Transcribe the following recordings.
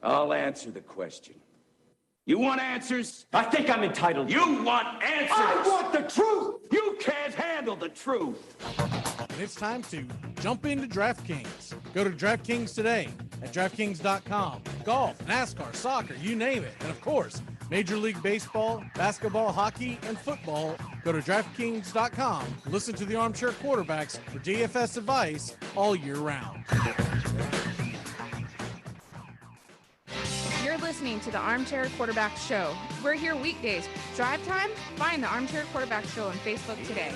I'll answer the question. You want answers? I think I'm entitled. You want answers? I want the truth! You can't handle the truth. And it's time to jump into DraftKings. Go to DraftKings today at DraftKings.com. Golf, NASCAR, soccer, you name it. And of course, Major League Baseball, basketball, hockey, and football. Go to DraftKings.com. Listen to the Armchair Quarterbacks for DFS advice all year round. You're listening to the Armchair Quarterback Show. We're here weekdays. Drive time? Find the Armchair Quarterback Show on Facebook today.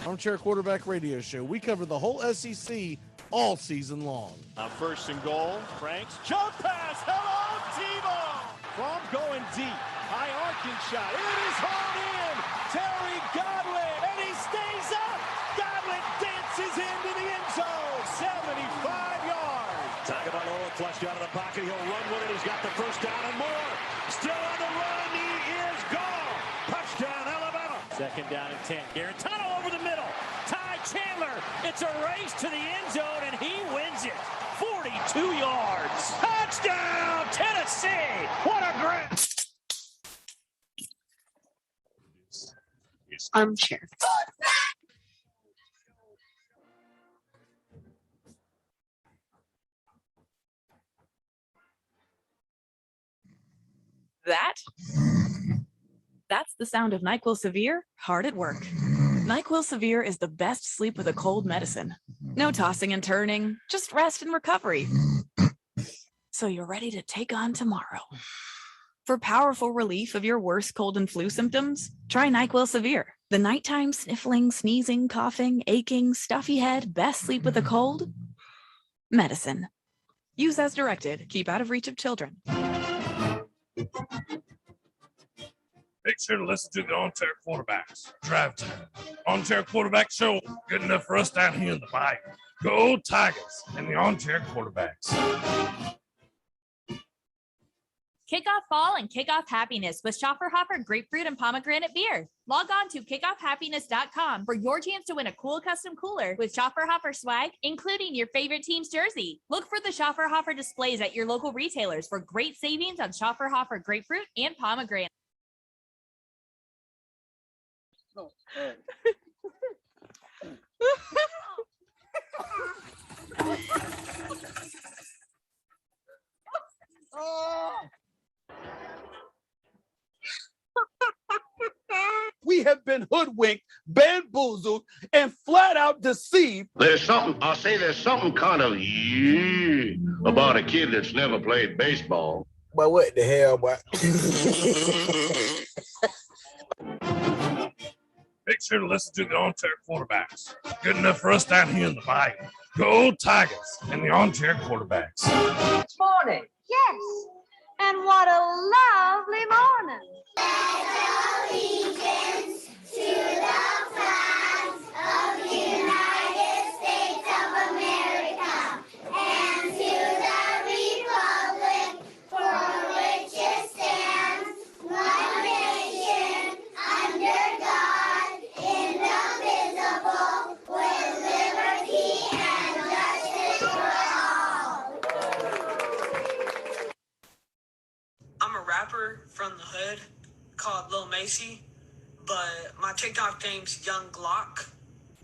Armchair Quarterback Radio Show. We cover the whole SEC all season long. First and goal. Franks. Jump pass. Hello, Tebow. From going deep. High arcing shot. It is hauled in. Terry Godwin. And he stays up. Godwin dances into the end zone. 75 yards. Tagovailoa flushed out of the pocket. He'll run with it. He's got the first down and more. Still on the run. He is gone. Touchdown, Alabama. Second down and 10. Garantano over the middle. Ty Chandler. It's a race to the end zone, and he wins it. 42 yards. Touchdown, Tennessee. What a great. Armchair. That's the sound of NyQuil Severe hard at work. NyQuil Severe is the best sleep with a cold medicine. No tossing and turning, just rest and recovery. So you're ready to take on tomorrow. For powerful relief of your worst cold and flu symptoms, try NyQuil Severe. The nighttime sniffling, sneezing, coughing, aching, stuffy head, best sleep with a cold medicine. Use as directed. Keep out of reach of children. Make sure to listen to the Armchair Quarterbacks. Drive time. Armchair Quarterback Show. Good enough for us down here in the bayou. Go Tigers and the Armchair Quarterbacks. Kick off fall and kick off happiness with Schaffer Hopper Grapefruit and Pomegranate Beer. Log on to kickoffhappiness.com for your chance to win a cool custom cooler with Schaffer Hopper swag, including your favorite team's jersey. Look for the Schaffer Hopper displays at your local retailers for great savings on Schaffer Hopper Grapefruit and Pomegranate. We have been hoodwinked, bamboozled, and flat out deceived. There's something kind of about a kid that's never played baseball. But what the hell, boy? Make sure to listen to the Armchair Quarterbacks. Good enough for us down here in the bayou. Go Tigers and the Armchair Quarterbacks. It's morning. Yes, and what a lovely morning. Allegiance to the flag of the United States of America and to the republic for which it stands, one nation, under God, indivisible, with liberty and justice for all. I'm a rapper from the hood called Lil Macy, but my TikTok name's Young Glock,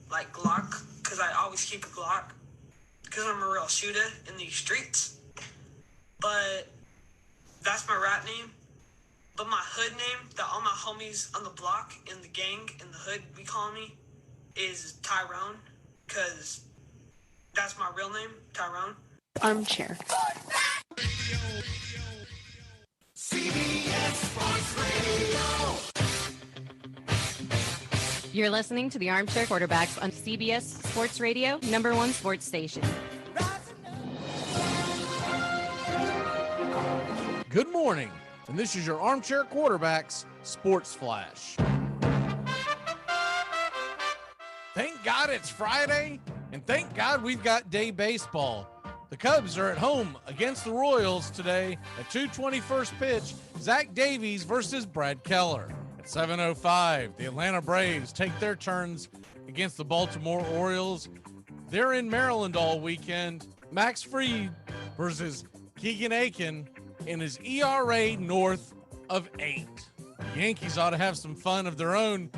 like Glock, because I always keep a Glock, because I'm a real shooter in these streets. But that's my rap name. But my hood name that all my homies on the block, in the gang, in the hood, we call me, is Tyrone, because that's my real name, Tyrone. Armchair. CBS Sports Radio. You're listening to the Armchair Quarterbacks on CBS Sports Radio, #1 sports station. Good morning, and this is your Armchair Quarterbacks Sports Flash. Thank God it's Friday, and thank God we've got day baseball. The Cubs are at home against the Royals today at 2:21 pitch. Zach Davies versus Brad Keller. At At 7:05, the Atlanta Braves take their turns against the Baltimore Orioles. They're in Maryland all weekend. Max Fried versus Keegan Aiken in his ERA north of 8. The Yankees ought to have some fun of their own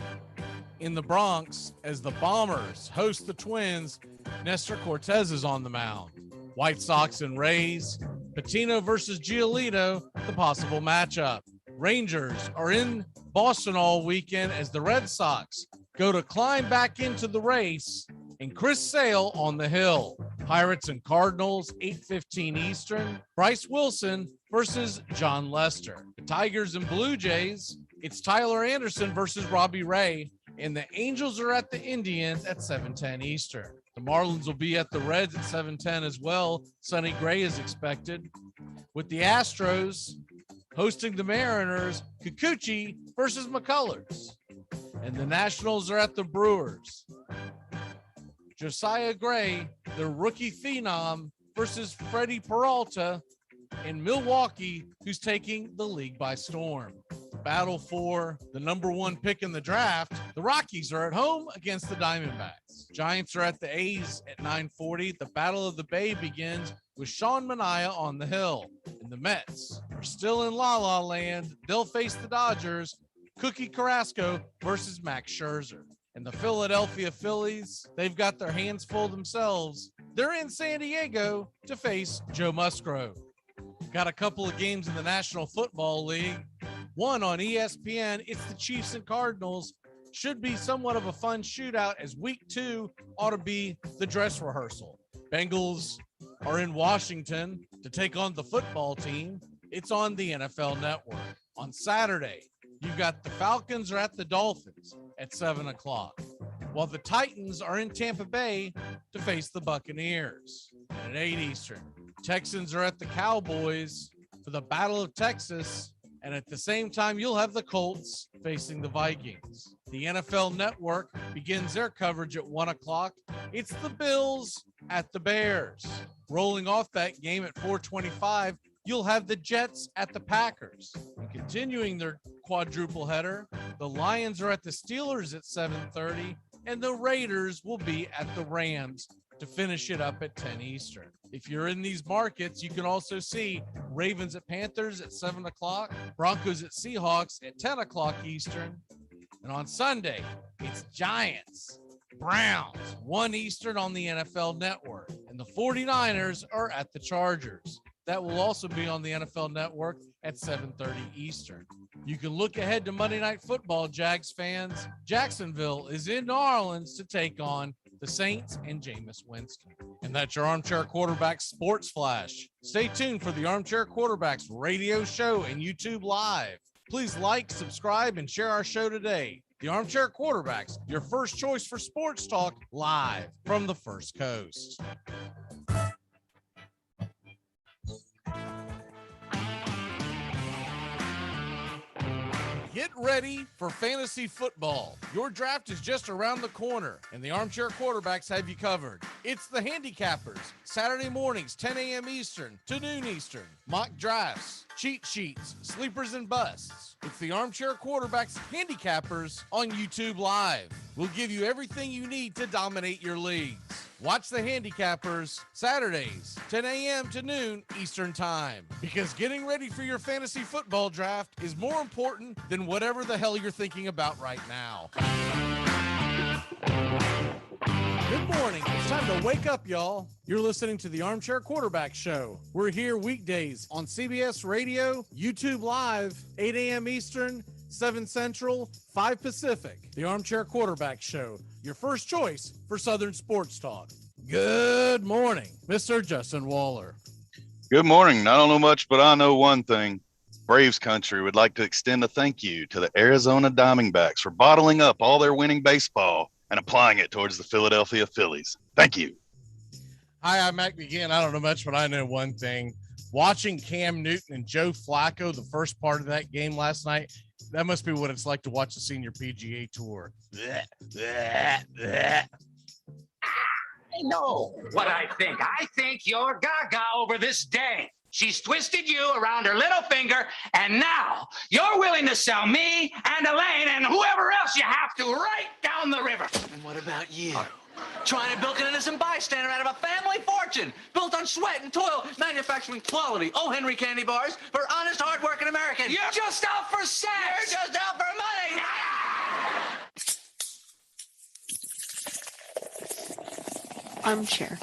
in the Bronx as the Bombers host the Twins. Nestor Cortez is on the mound. White Sox and Rays. Patino versus Giolito, the possible matchup. Rangers are in Boston all weekend as the Red Sox go to climb back into the race, and Chris Sale on the hill. Pirates and Cardinals, 8:15 Eastern. Bryce Wilson versus John Lester. The Tigers and Blue Jays, it's Tyler Anderson versus Robbie Ray, and the Angels are at the Indians at 7:10 Eastern. The Marlins will be at the Reds at 7:10 as well. Sonny Gray is expected. With the Astros hosting the Mariners, Kikuchi versus McCullers. And the Nationals are at the Brewers. Josiah Gray, the rookie phenom, versus Freddie Peralta in Milwaukee, who's taking the league by storm. The battle for the number 1 pick in the draft, the Rockies are at home against the Diamondbacks. Giants are at the A's at 9:40. The Battle of the Bay begins with Sean Manaea on the hill. And the Mets are still in La La Land. They'll face the Dodgers. Cookie Carrasco versus Max Scherzer. And the Philadelphia Phillies, they've got their hands full themselves. They're in San Diego to face Joe Musgrove. Got a couple of games in the National Football League. One on ESPN, it's the Chiefs and Cardinals. Should be somewhat of a fun shootout as week 2 ought to be the dress rehearsal. Bengals are in Washington to take on the football team. It's on the NFL Network. On Saturday, you've got the Falcons are at the Dolphins at 7 o'clock, while the Titans are in Tampa Bay to face the Buccaneers. And at 8 Eastern, Texans are at the Cowboys for the Battle of Texas. And at the same time, you'll have the Colts facing the Vikings. The NFL Network begins their coverage at 1 o'clock. It's the Bills at the Bears. Rolling off that game at 4:25, you'll have the Jets at the Packers. And continuing their quadruple header, the Lions are at the Steelers at 7:30, and the Raiders will be at the Rams to finish it up at 10 Eastern. If you're in these markets, you can also see Ravens at Panthers at 7 o'clock, Broncos at Seahawks at 10 o'clock Eastern. And on Sunday, it's Giants, Browns, 1 Eastern on the NFL Network. And the 49ers are at the Chargers. That will also be on the NFL Network at 7:30 Eastern. You can look ahead to Monday Night Football, Jags fans. Jacksonville is in New Orleans to take on the Saints and Jameis Winston. And that's your Armchair Quarterbacks Sports Flash. Stay tuned for the Armchair Quarterbacks radio show and YouTube Live. Please like, subscribe, and share our show today. The Armchair Quarterbacks, your first choice for sports talk, live from the First Coast. Get ready for fantasy football. Your draft is just around the corner, and the Armchair Quarterbacks have you covered. It's the Handicappers, Saturday mornings, 10 a.m. Eastern to noon Eastern. Mock drafts, cheat sheets, sleepers and busts. It's the Armchair Quarterbacks Handicappers on YouTube Live. We'll give you everything you need to dominate your leagues. Watch the Handicappers Saturdays, 10 a.m. to noon Eastern Time, because getting ready for your fantasy football draft is more important than whatever the hell you're thinking about right now. Good morning. It's time to wake up, y'all. You're listening to the Armchair Quarterback Show. We're here weekdays on CBS Radio, YouTube Live, 8 a.m. Eastern, 7 Central, 5 Pacific. The Armchair Quarterback Show, your first choice for Southern Sports Talk. Good morning, Mr. Justin Waller. Good morning. I don't know much, but I know one thing. Braves country would like to extend a thank you to the Arizona Diamondbacks for bottling up all their winning baseball and applying it towards the Philadelphia Phillies. Thank you. Hi, I'm Mac McGinn. I don't know much, but I know one thing. Watching Cam Newton and Joe Flacco, the first part of that game last night, that must be what it's like to watch the senior PGA Tour. I know what I think. I think you're gaga over this day. She's twisted you around her little finger, and now you're willing to sell me and Elaine and whoever else you have to right down the river. And what about you? Trying to bilk an innocent bystander out of a family fortune built on sweat and toil, manufacturing quality O. Henry candy bars for honest, hard-working Americans. You're just out for sex. You're just out for money. Armchair.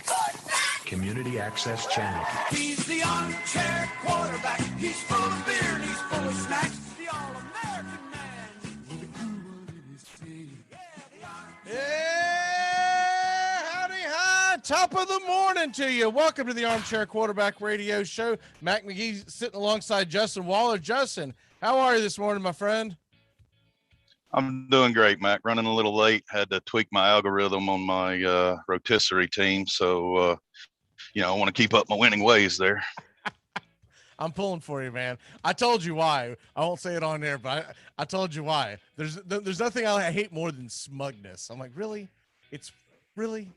Community Access Channel. He's the armchair quarterback. He's full of beer and he's full of snacks. The all-American man with a cool in his teeth. Yeah, howdy, hi. Top of the morning to you. Welcome to the Armchair Quarterback Radio Show. Mac McGee sitting alongside Justin Waller. Justin, how are you this morning, my friend? I'm doing great, Mac. Running a little late. Had to tweak my algorithm on my rotisserie team. So, I want to keep up my winning ways there. I'm pulling for you, man. I told you why. I won't say it on there, but I told you why. There's nothing I hate more than smugness. I'm like, really? It's really?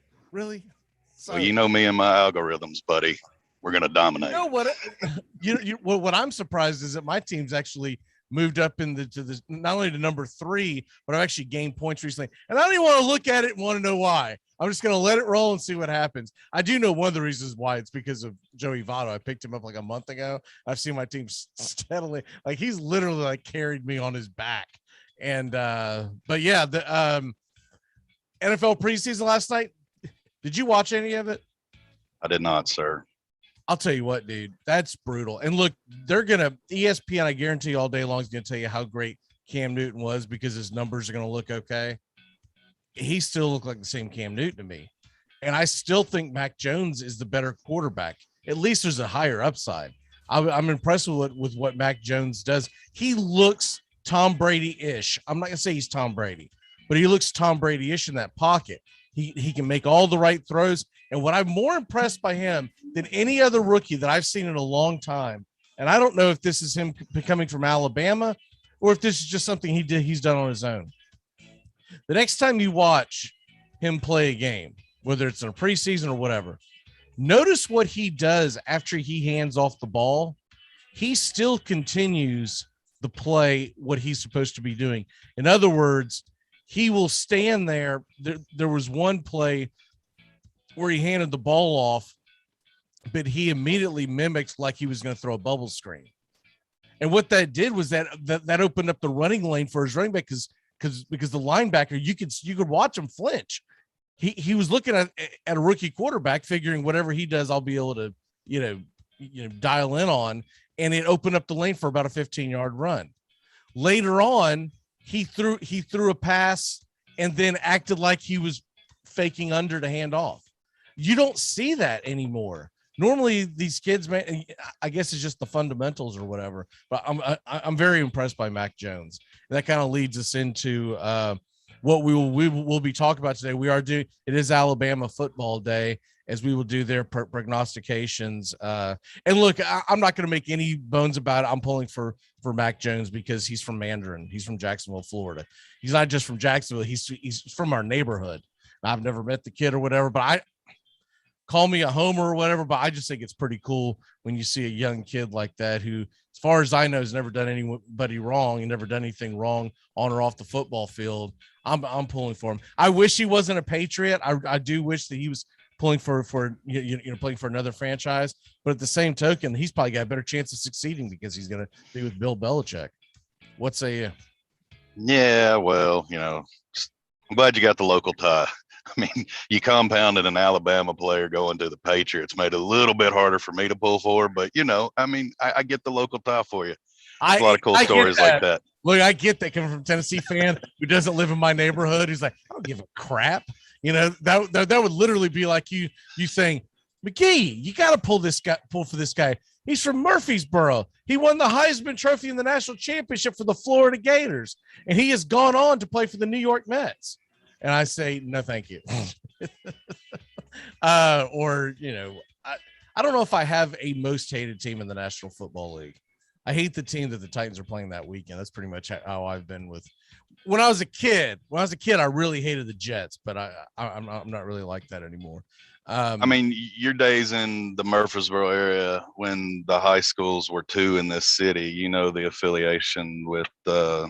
So, Well, you know me and my algorithms, buddy. We're going to dominate. You know what? What I'm surprised is that my team's actually moved up to the not only to number 3, but I've actually gained points recently. And I don't even want to look at it and want to know why. I'm just going to let it roll and see what happens. I do know one of the reasons why. It's because of Joey Votto. I picked him up like a month ago. I've seen my team steadily, like he's literally like carried me on his back. And but yeah, the NFL preseason last night. Did you watch any of it? I did not, sir. I'll tell you what, dude, that's brutal. And look, they're going to ESPN, I guarantee you all day long is going to tell you how great Cam Newton was because his numbers are going to look okay. He still looked like the same Cam Newton to me. And I still think Mac Jones is the better quarterback. At least there's a higher upside. I'm impressed with what Mac Jones does. He looks Tom Brady-ish. I'm not going to say he's Tom Brady, but he looks Tom Brady-ish in that pocket. He can make all the right throws. And what I'm more impressed by him than any other rookie that I've seen in a long time, and I don't know if this is him coming from Alabama or if this is just something he's done on his own. The next time you watch him play a game, whether it's in a preseason or whatever, notice what he does after he hands off the ball. He still continues the play, what he's supposed to be doing. In other words, he will stand there. There was one play where he handed the ball off, but he immediately mimicked like he was going to throw a bubble screen. And what that did was that opened up the running lane for his running back because the linebacker, you could watch him flinch. He was looking at a rookie quarterback, figuring whatever he does, I'll be able to, dial in on, and it opened up the lane for about a 15-yard run. Later on, he threw a pass and then acted like he was faking under to hand off. You don't see that anymore. Normally these kids, man, I guess it's just the fundamentals or whatever, but I'm very impressed by Mac Jones. And that kind of leads us into what we will be talking about today. It is Alabama football day, as we will do their prognostications. And look, I'm not going to make any bones about it. I'm pulling for Mac Jones because he's from Mandarin. He's from Jacksonville, Florida. He's not just from Jacksonville. He's from our neighborhood. I've never met the kid or whatever, but call me a homer or whatever, but I just think it's pretty cool when you see a young kid like that who, as far as I know, has never done anybody wrong and never done anything wrong on or off the football field. I'm pulling for him. I wish he wasn't a Patriot. I do wish that he was pulling for playing for another franchise, but at the same token, he's probably got a better chance of succeeding because he's going to be with Bill Belichick. What say you? Yeah, well, I'm glad you got the local tie. I mean, you compounded an Alabama player going to the Patriots, made it a little bit harder for me to pull for, but I get the local tie for you. A lot of cool stories like that. Look, I get that coming from a Tennessee fan who doesn't live in my neighborhood. Who's like, I don't give a crap. That would literally be like you saying, McGee, you got to pull for this guy. He's from Murfreesboro. He won the Heisman Trophy in the national championship for the Florida Gators, and he has gone on to play for the New York Mets. And I say, no, thank you. I don't know if I have a most hated team in the National Football League. I hate the team that the Titans are playing that weekend. That's pretty much how I've been with when I was a kid, I really hated the Jets, but I'm not really like that anymore. I mean, your days in the Murfreesboro area when the high schools were two in this city, you know, the affiliation with the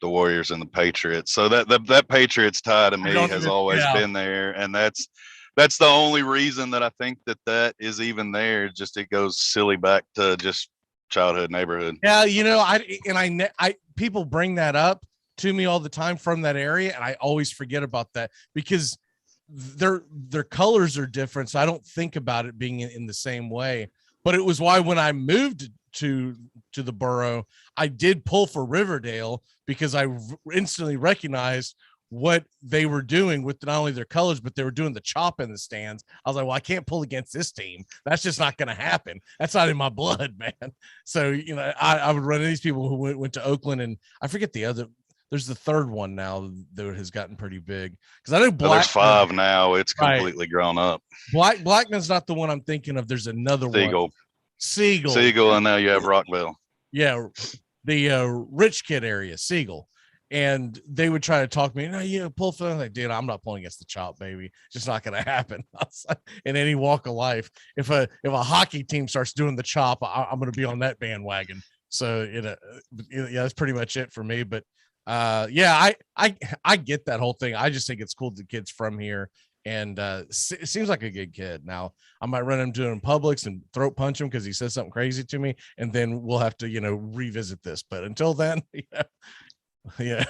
Warriors and the Patriots. So that Patriots tie to me has always been there. And that's the only reason that I think that is even there. Just it goes silly back to just childhood neighborhood. Yeah, you know, I people bring that up to me all the time from that area, and I always forget about that because their colors are different, so I don't think about it being in the same way. But it was why when I moved to the borough, I did pull for Riverdale because I instantly recognized what they were doing with not only their colors, but they were doing the chop in the stands. I was like, well, I can't pull against this team. That's just not going to happen. That's not in my blood, man. So, you know, I would run into these people who went to Oakland, and I forget the other. There's the third one now that has gotten pretty big. Because I know there's 5 now. It's completely grown up. Blackman's not the one I'm thinking of. There's another one. Siegel, and now you have Rockville. Yeah, the rich kid area, Siegel. And they would try to talk me, pull for them. Like, dude, I'm not pulling against the chop, baby. It's just not going to happen. In any walk of life. If a hockey team starts doing the chop, I'm going to be on that bandwagon. So, that's pretty much it for me. But I get that whole thing. I just think it's cool the kid's from here. And it seems like a good kid. Now, I might run into him in Publix and throat punch him because he says something crazy to me. And then we'll have to, revisit this. But until then, yeah,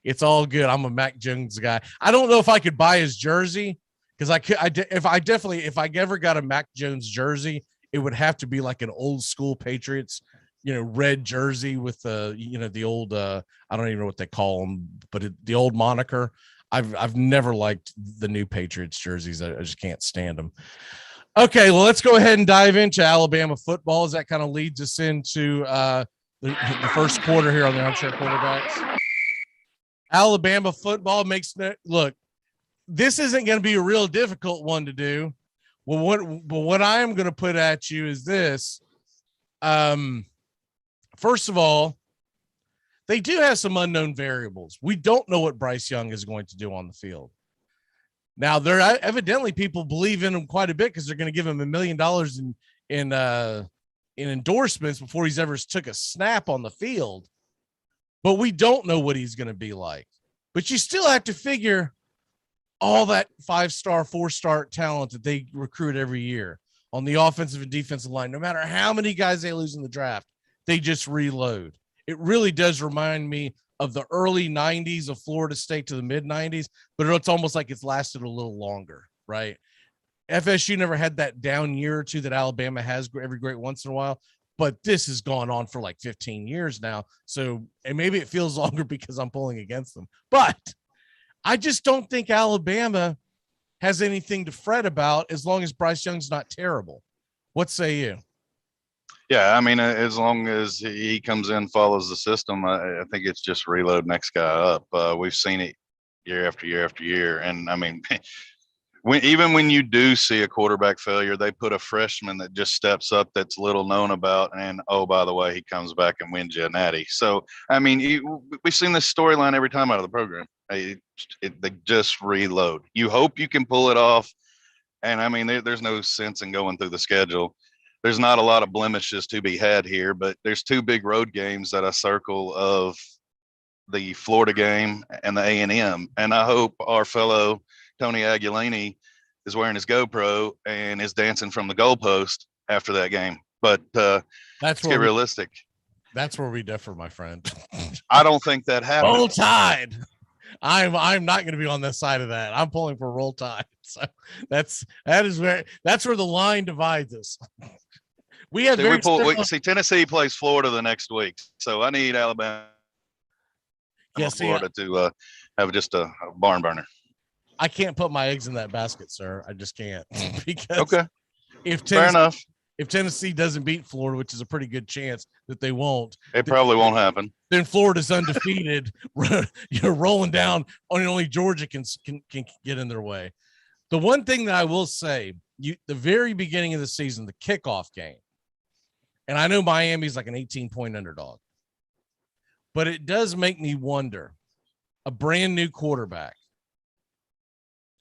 it's all good. I'm a Mac Jones guy. I don't know if I could buy his jersey because if I ever got a Mac Jones jersey, it would have to be like an old school Patriots, red jersey with the old I don't even know what they call them, but the old moniker. I've never liked the new Patriots jerseys. I just can't stand them. Okay, well, let's go ahead and dive into Alabama football as that kind of leads us into the first quarter here on the Armchair Quarterbacks. Alabama football look, this isn't going to be a real difficult one to do. Well, what I am going to put at you is this. First of all, they do have some unknown variables. We don't know what Bryce Young is going to do on the field. Now, there evidently people believe in him quite a bit because they're going to give him $1 million in endorsements before he's ever took a snap on the field. But we don't know what he's going to be like. But you still have to figure all that 5-star, 4-star talent that they recruit every year on the offensive and defensive line. No matter how many guys they lose in the draft, they just reload. It really does remind me of the early 90s of Florida State to the mid 90s, but it's almost like it's lasted a little longer, right? FSU never had that down year or two that Alabama has every great once in a while, but this has gone on for like 15 years now. So, and maybe it feels longer because I'm pulling against them, but I just don't think Alabama has anything to fret about as long as Bryce Young's not terrible. What say you? Yeah, I mean, as long as he comes in, follows the system, I think it's just reload next guy up. We've seen it year after year after year. And, I mean, even when you do see a quarterback failure, they put a freshman that just steps up that's little known about. And, oh, by the way, he comes back and wins you a natty. So, I mean, we've seen this storyline every time out of the program. They just reload. You hope you can pull it off. And, I mean, there's no sense in going through the schedule. There's not a lot of blemishes to be had here, but there's 2 big road games that I circle of the Florida game and the A&M. And I hope our fellow Tony Aguilini is wearing his GoPro and is dancing from the goalpost after that game. But let's get realistic. That's where we differ, my friend. I don't think that happens. Roll Tide. I'm not going to be on this side of that. I'm pulling for Roll Tide. So that's where the line divides us. We have Tennessee plays Florida the next week, so I need Alabama, Florida to have just a barn burner. I can't put my eggs in that basket, sir. I just can't. Because okay, fair enough. If Tennessee doesn't beat Florida, which is a pretty good chance that they won't, it probably won't happen. Then Florida's undefeated. You're rolling down, only Georgia can get in their way. The one thing that I will say, the very beginning of the season, the kickoff game. And I know Miami's like an 18-point underdog, but it does make me wonder a brand new quarterback,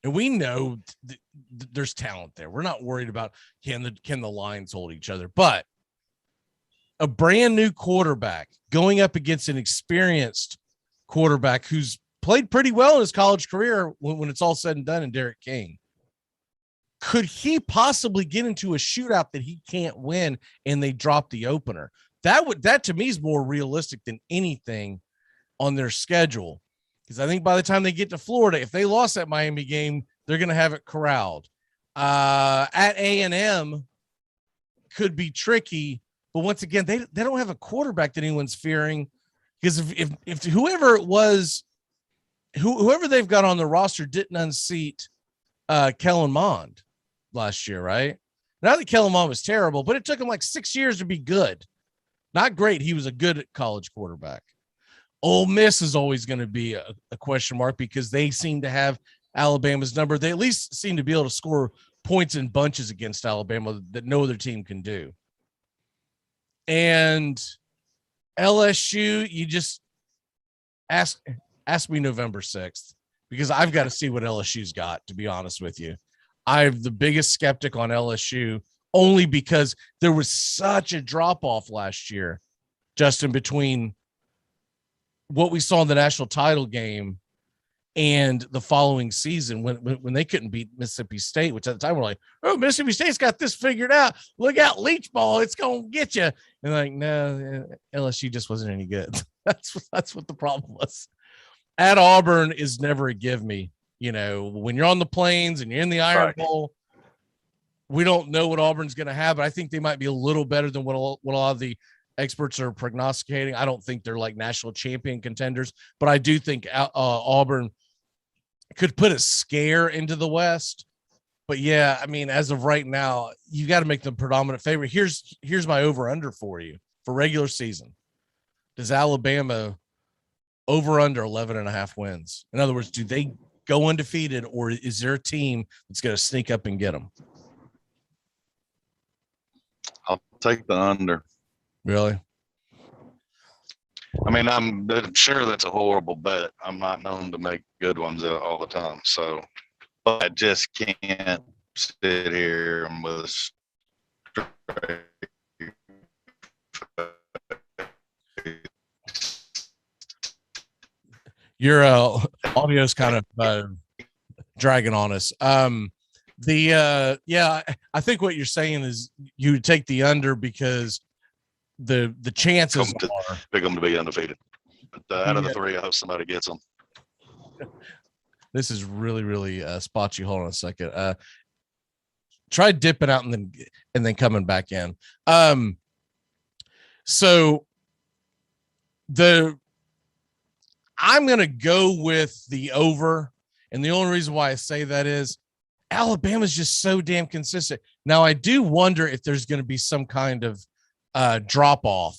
and we know there's talent there. We're not worried about can the lines hold each other, but a brand new quarterback going up against an experienced quarterback who's played pretty well in his college career when it's all said and done, in Derek King. Could he possibly get into a shootout that he can't win and they drop the opener? That to me is more realistic than anything on their schedule. Because I think by the time they get to Florida, if they lost that Miami game, they're going to have it corralled. At A&M could be tricky, but once again, they don't have a quarterback that anyone's fearing. Because if whoever it was, whoever they've got on the roster didn't unseat Kellen Mond last year, right? Not that Kellen Mond was terrible, but it took him like 6 years to be good. Not great. He was a good college quarterback. Ole Miss is always going to be a question mark because they seem to have Alabama's number. They at least seem to be able to score points in bunches against Alabama that no other team can do. And LSU, you just ask me November 6th, because I've got to see what LSU's got, to be honest with you. I'm the biggest skeptic on LSU only because there was such a drop-off last year, Justin, between what we saw in the national title game and the following season when they couldn't beat Mississippi State, which at the time we're like, oh, Mississippi State's got this figured out. Look out, Leach ball, it's going to get you. And like, no, LSU just wasn't any good. That's what the problem was. At Auburn is never a give me. You know, when you're on the plains and you're in the Iron Bowl, we don't know what Auburn's going to have, but I think they might be a little better than what a lot of the experts are prognosticating. I don't think they're like national champion contenders, but I do think Auburn could put a scare into the West. But yeah, I mean, as of right now, you got to make them predominant favorite. Here's my over under for you for regular season. Does Alabama over under 11.5 wins? In other words, do they go undefeated, or is there a team that's going to sneak up and get them? I'll take the under. Really? I mean, I'm sure that's a horrible bet. I'm not known to make good ones all the time. So, but I just can't sit here and with a straight Your audio is kind of dragging on us. I think what you're saying is you take the under because the chances are pick them to be undefeated. But out of the three, I hope somebody gets them. This is really, really spotty. Hold on a second. Try dipping out and then coming back in. So I'm going to go with the over. And the only reason why I say that is Alabama's just so damn consistent. Now, I do wonder if there's going to be some kind of drop off.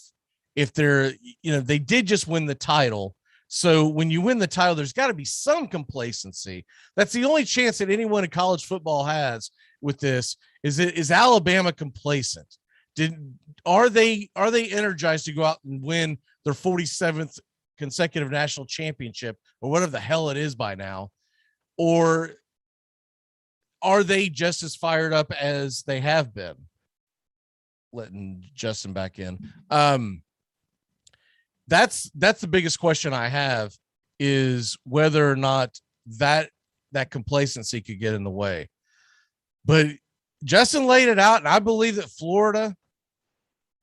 If they did just win the title. So when you win the title, there's got to be some complacency. That's the only chance that anyone in college football has with this is Alabama complacent? Are they energized to go out and win their 47th consecutive national championship or whatever the hell it is by now? Or are they just as fired up as they have been? Letting Justin back in. That's the biggest question I have, is whether or not that complacency could get in the way. But Justin laid it out, and I believe that Florida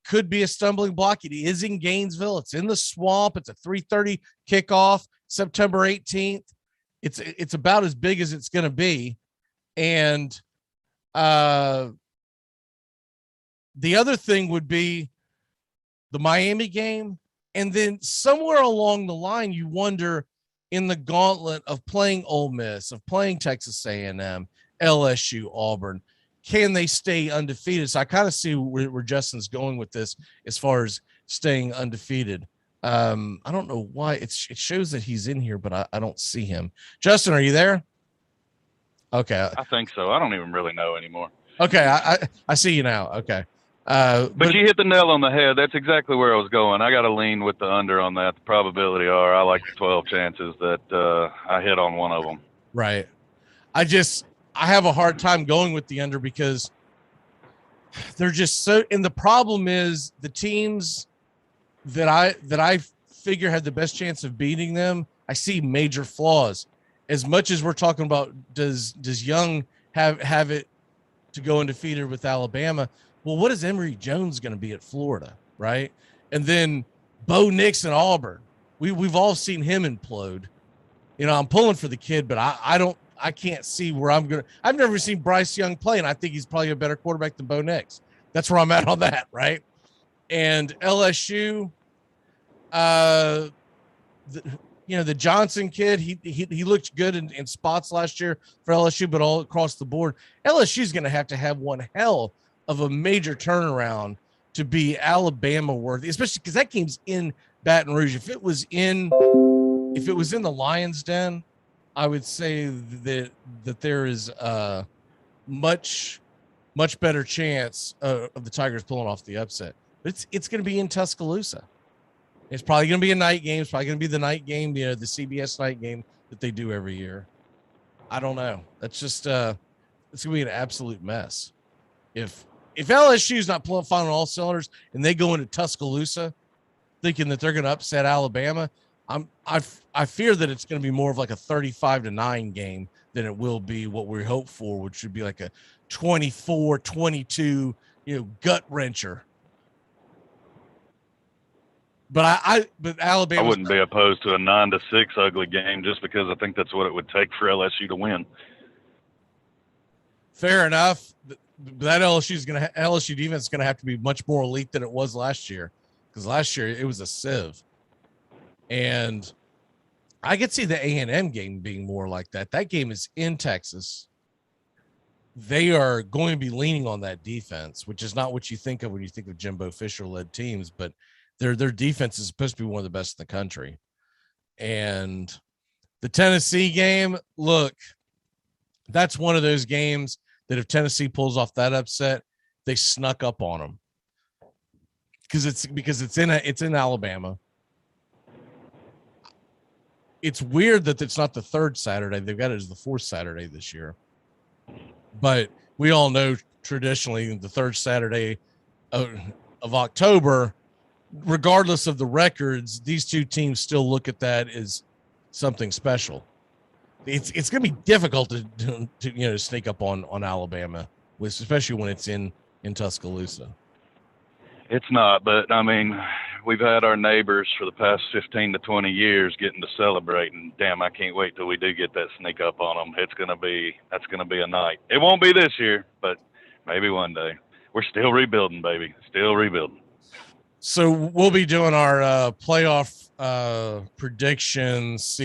could be a stumbling block. It is in Gainesville. It's in the swamp. It's a 3:30 kickoff, September 18th. It's about as big as it's going to be. And the other thing would be the Miami game. And then somewhere along the line, you wonder, in the gauntlet of playing Ole Miss, of playing Texas A&M, LSU, Auburn, can they stay undefeated? So I kind of see where Justin's going with this as far as staying undefeated. I don't know why it shows that he's in here, but I don't see him. Justin, are you there? Okay. I think so. I don't even really know anymore. Okay. I see you now. Okay. But you hit the nail on the head. That's exactly where I was going. I got to lean with the under on that. The probability are I like the 12 chances that I hit on one of them. Right. I have a hard time going with the under because they're just so. And the problem is the teams that I figure had the best chance of beating them, I see major flaws. As much as we're talking about, does Young have it to go undefeated with Alabama? Well, what is Emory Jones going to be at Florida, right? And then Bo Nix and Auburn. We've all seen him implode. You know, I'm pulling for the kid, but I can't see where I'm going to. I've never seen Bryce Young play, and I think he's probably a better quarterback than Bo Nix. That's where I'm at on that, right? And LSU, the Johnson kid, he looked good in spots last year for LSU, but all across the board, LSU is going to have one hell of a major turnaround to be Alabama worthy, especially because that game's in Baton Rouge. If it was in the Lions' Den, I would say that there is a much better chance of the Tigers pulling off the upset. But it's going to be in Tuscaloosa. It's probably going to be a night game. It's probably going to be the night game, the CBS night game that they do every year. I don't know. That's just it's going to be an absolute mess. If LSU's not firing on all cylinders and they go into Tuscaloosa thinking that they're going to upset Alabama, I fear that it's going to be more of like a 35-9 game than it will be what we hope for, which would be like a 24-22, gut wrencher. But Alabama, I wouldn't be opposed to a 9-6 ugly game just because I think that's what it would take for LSU to win. Fair enough. That LSU defense is going to have to be much more elite than it was last year, because last year it was a sieve. And I could see the A&M game being more like that. That game is in Texas. They are going to be leaning on that defense, which is not what you think of when you think of Jimbo Fisher-led teams, but their defense is supposed to be one of the best in the country. And the Tennessee game, look, that's one of those games that if Tennessee pulls off that upset, they snuck up on them because it's in Alabama. It's weird that it's not the third Saturday. They've got it as the fourth Saturday this year. But we all know traditionally the third Saturday of October, regardless of the records, these two teams still look at that as something special. It's going to be difficult to sneak up on Alabama, especially when it's in Tuscaloosa. It's not, but I mean, we've had our neighbors for the past 15 to 20 years getting to celebrate, and damn, I can't wait till we do get that sneak up on them. That's going to be a night. It won't be this year, but maybe one day. We're still rebuilding, baby. Still rebuilding. So we'll be doing our playoff predictions.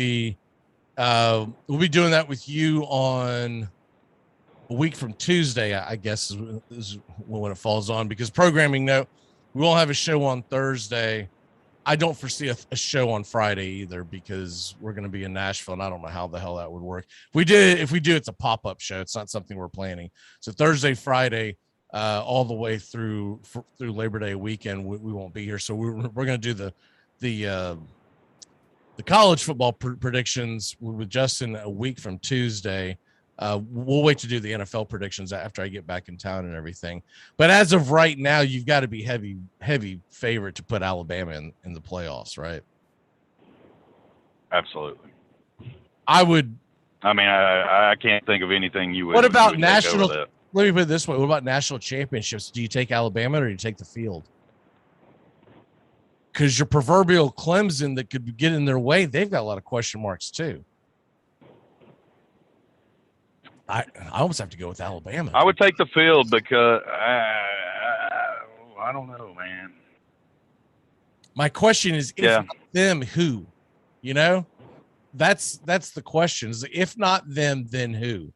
We'll be doing that with you on a week from Tuesday, I guess is when it falls on, because programming note, we won't have a show on Thursday. I don't foresee a show on Friday either because we're going to be in Nashville, and I don't know how the hell that would work. If we do, it's a pop-up show. It's not something we're planning. So Thursday, Friday, all the way through Labor Day weekend, we won't be here. So we're going to do the college football predictions with Justin a week from Tuesday. We'll wait to do the NFL predictions after I get back in town and everything. But as of right now, you've got to be heavy favorite to put Alabama in the playoffs, right? Absolutely. I would. I mean, I can't think of anything you would. What about would national? Let me put it this way. What about national championships? Do you take Alabama or do you take the field? Because your proverbial Clemson that could get in their way, they've got a lot of question marks too. I almost have to go with Alabama. I would take the field because I don't know, man. My question is, if not them, who? That's the question. Is if not them, then who?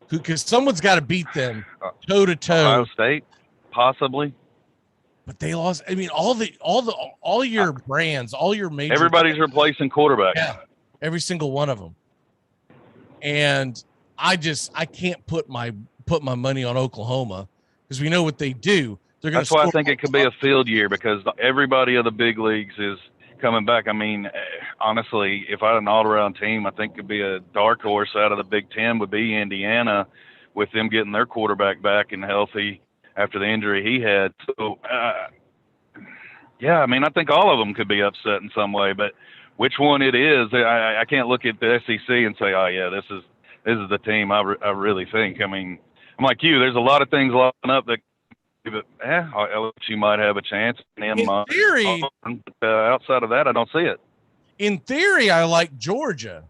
Because someone's got to beat them toe to toe. Ohio State, possibly. But they lost. I mean, all your brands, all your major. Everybody's replacing quarterbacks. Yeah, every single one of them. And I can't put my money on Oklahoma because we know what they do. That's why I think it could be a field year because everybody of the big leagues is coming back. I mean, honestly, if I had an all-around team, I think could be a dark horse out of the Big Ten would be Indiana, with them getting their quarterback back and healthy after the injury he had. So, yeah, I mean, I think all of them could be upset in some way, but which one it is, I can't look at the SEC and say, oh yeah, this is the team. I really think. I mean, I'm like you. There's a lot of things lining up that. But LSU might have a chance. In theory, outside of that, I don't see it. In theory, I like Georgia,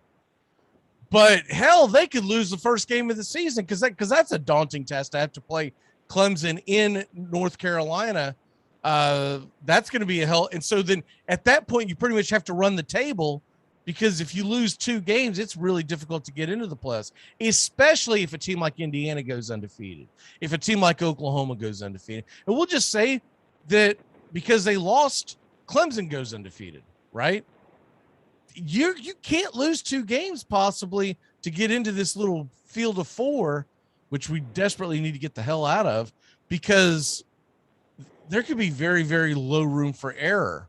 but hell, they could lose the first game of the season because that's a daunting test to have to play Clemson in North Carolina. That's going to be a hell. And so then at that point, you pretty much have to run the table, because if you lose 2 games, it's really difficult to get into the playoffs, especially if a team like Indiana goes undefeated, if a team like Oklahoma goes undefeated. And we'll just say that because they lost, Clemson goes undefeated, right? You can't lose 2 games possibly to get into this little field of 4, which we desperately need to get the hell out of, because there could be very, very low room for error.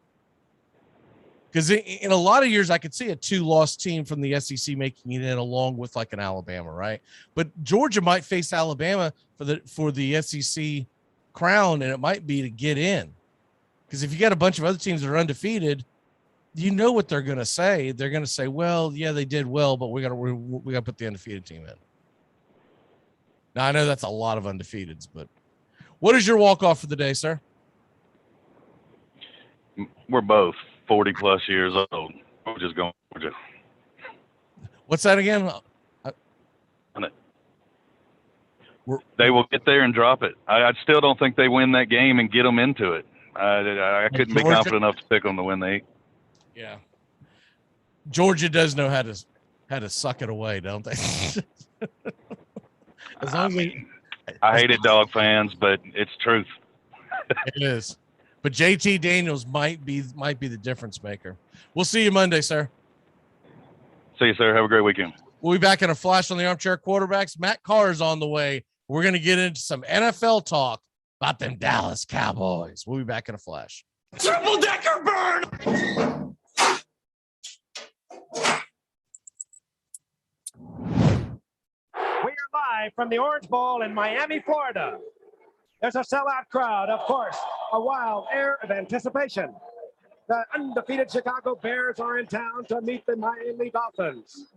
Because in a lot of years, I could see a 2-loss team from the SEC making it in, along with like an Alabama, right? But Georgia might face Alabama for the SEC crown, and it might be to get in. Because if you got a bunch of other teams that are undefeated, you know what they're going to say. They're going to say, "Well, yeah, they did well, but we got to put the undefeated team in." Now I know that's a lot of undefeateds, but what is your walk-off for the day, sir? We're both 40+ years old. We're just going Georgia. What's that again? They will get there and drop it. I still don't think they win that game and get them into it. I couldn't be confident enough to pick them to win the 8. Yeah, Georgia does know how to suck it away, don't they? As long as I hated dog fans, but it's truth. It is. But JT Daniels might be the difference maker. We'll see you Monday, sir. See you, sir. Have a great weekend. We'll be back in a flash on the Armchair Quarterbacks. Matt Carr is on the way. We're going to get into some NFL talk about them Dallas Cowboys. We'll be back in a flash. Triple decker burn! We are live from the Orange Bowl in Miami, Florida. There's a sellout crowd, of course, a wild air of anticipation. The undefeated Chicago Bears are in town to meet the Miami Dolphins.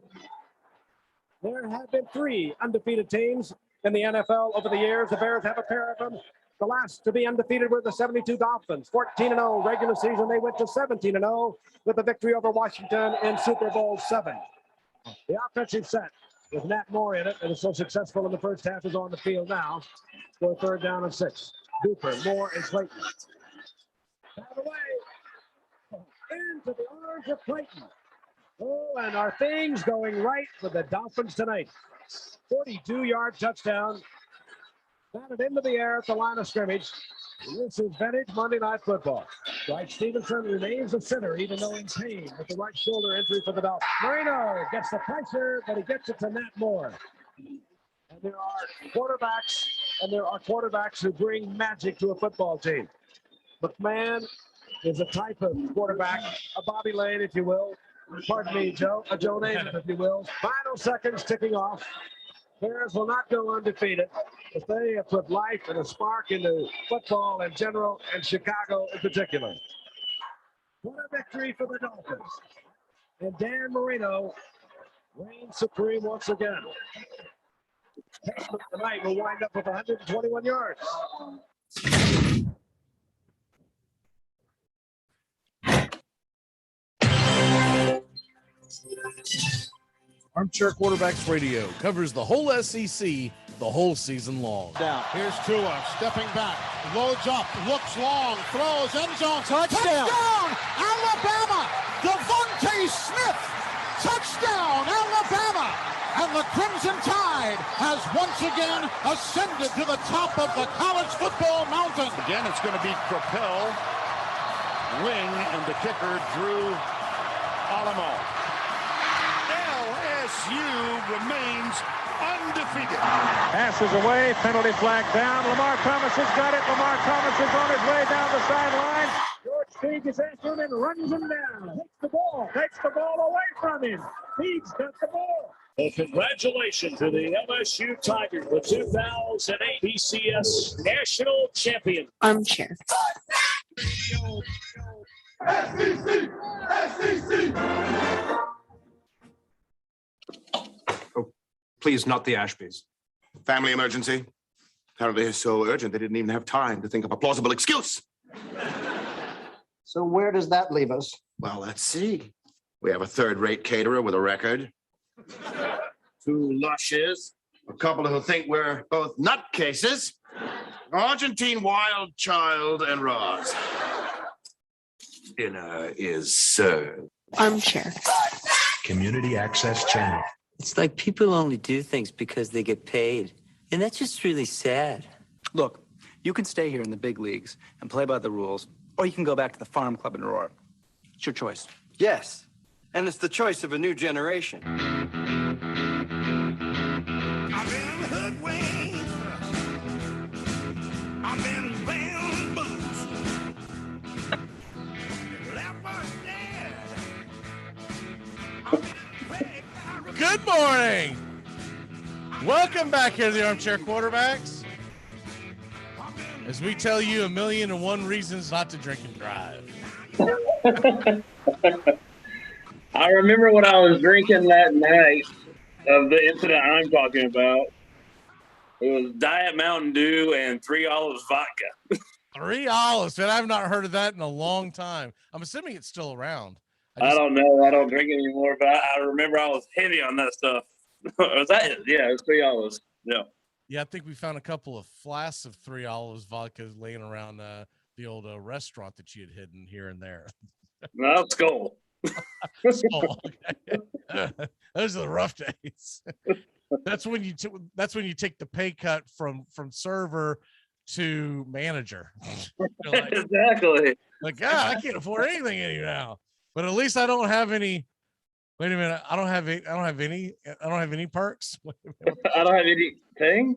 There have been 3 undefeated teams in the NFL over the years. The Bears have a pair of them. The last to be undefeated were the 72 Dolphins. 14-0 regular season. They went to 17-0 with a victory over Washington in Super Bowl 7. The offensive set with Nat Moore in it, and is so successful in the first half, is on the field now for 3rd down and 6. Duper, Moore, and Clayton. By the way, into the arms of Clayton. Oh, and are things going right for the Dolphins tonight? 42-yard touchdown. Batted into the air at the line of scrimmage. This is vintage Monday Night Football. Dwight Stevenson remains the center, even though in pain with the right shoulder injury for the Dolphins. Marino gets the pressure, but he gets it to Nat Moore. And there are quarterbacks who bring magic to a football team. McMahon is a type of quarterback, a Bobby Lane, if you will. Pardon me, Joe. A Joe Namath, if you will. Final seconds ticking off. Bears will not go undefeated, but they have put life and a spark into football in general and Chicago in particular. What a victory for the Dolphins. And Dan Marino reigns supreme once again. Tonight will wind up with 121 yards. Armchair Quarterbacks Radio covers the whole SEC the whole season long. Down. Here's Tua stepping back, loads up, looks long, throws, end zone, touchdown! Alabama! Devontae Smith! Touchdown, Alabama! And the Crimson Tide has once again ascended to the top of the college football mountain. Again, it's going to be Propel, wing, and the kicker, Drew Alamo. LSU remains undefeated. Passes away, penalty flag down. Lamar Thomas has got it. Lamar Thomas is on his way down the sideline. George Teague is after him and runs him down. Takes the ball away from him. Teague's got the ball. Well, congratulations to the LSU Tigers, the 2008 BCS National Champion. Armchair. Oh, please, not the Ashbys. Family emergency. Apparently it's so urgent they didn't even have time to think of a plausible excuse. So where does that leave us? Well, let's see. We have a third-rate caterer with a record. 2 lushes. A couple who think we're both nutcases. Argentine wild child and Roz. Dinner is served. Armchair. Community Access Channel. It's like people only do things because they get paid. And that's just really sad. Look, you can stay here in the big leagues and play by the rules, or you can go back to the farm club in Aurora. It's your choice. Yes, and it's the choice of a new generation. I've been hoodwinked. I've been bamboozled. Left for dead. Good morning. Welcome back here to the Armchair Quarterbacks, as we tell you 1,000,001 reasons not to drink and drive. I remember what I was drinking that night of the incident I'm talking about. It was Diet Mountain Dew and 3 Olives vodka. 3 Olives, man. I've not heard of that in a long time. I'm assuming it's still around. I don't know. I don't drink it anymore, but I remember I was heavy on that stuff. Was that it? Yeah, it was 3 Olives. Yeah. Yeah, I think we found a couple of flasks of 3 Olives vodka laying around the old restaurant that you had hidden here and there. No, Skull. Skull. Okay. Those are the rough days. That's when you take the pay cut from server to manager. Like, exactly. Like, I can't afford anything anymore now. But at least I don't have any. Wait a minute. I don't have any perks. I don't have anything.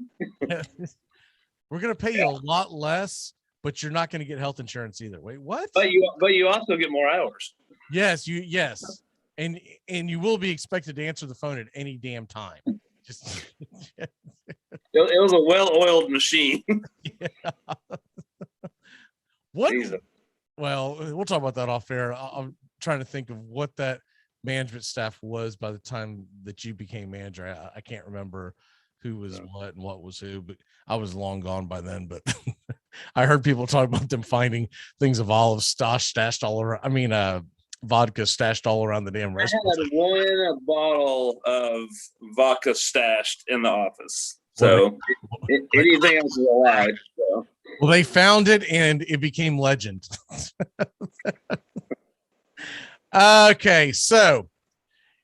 We're gonna pay you a lot less, but you're not gonna get health insurance either. Wait, what? But you also get more hours. Yes, and you will be expected to answer the phone at any damn time. Just it was a well-oiled machine. Yeah. What? Jesus. Well, we'll talk about that off air. I'm trying to think of what that management staff was by the time that you became manager. I can't remember who was what and what was who, but I was long gone by then. But I heard people talk about them finding things of olives stashed all around. I mean, vodka stashed all around the damn restaurant. I had one bottle of vodka stashed in the office. So anything else is allowed. So. Well, they found it and it became legend. Okay, so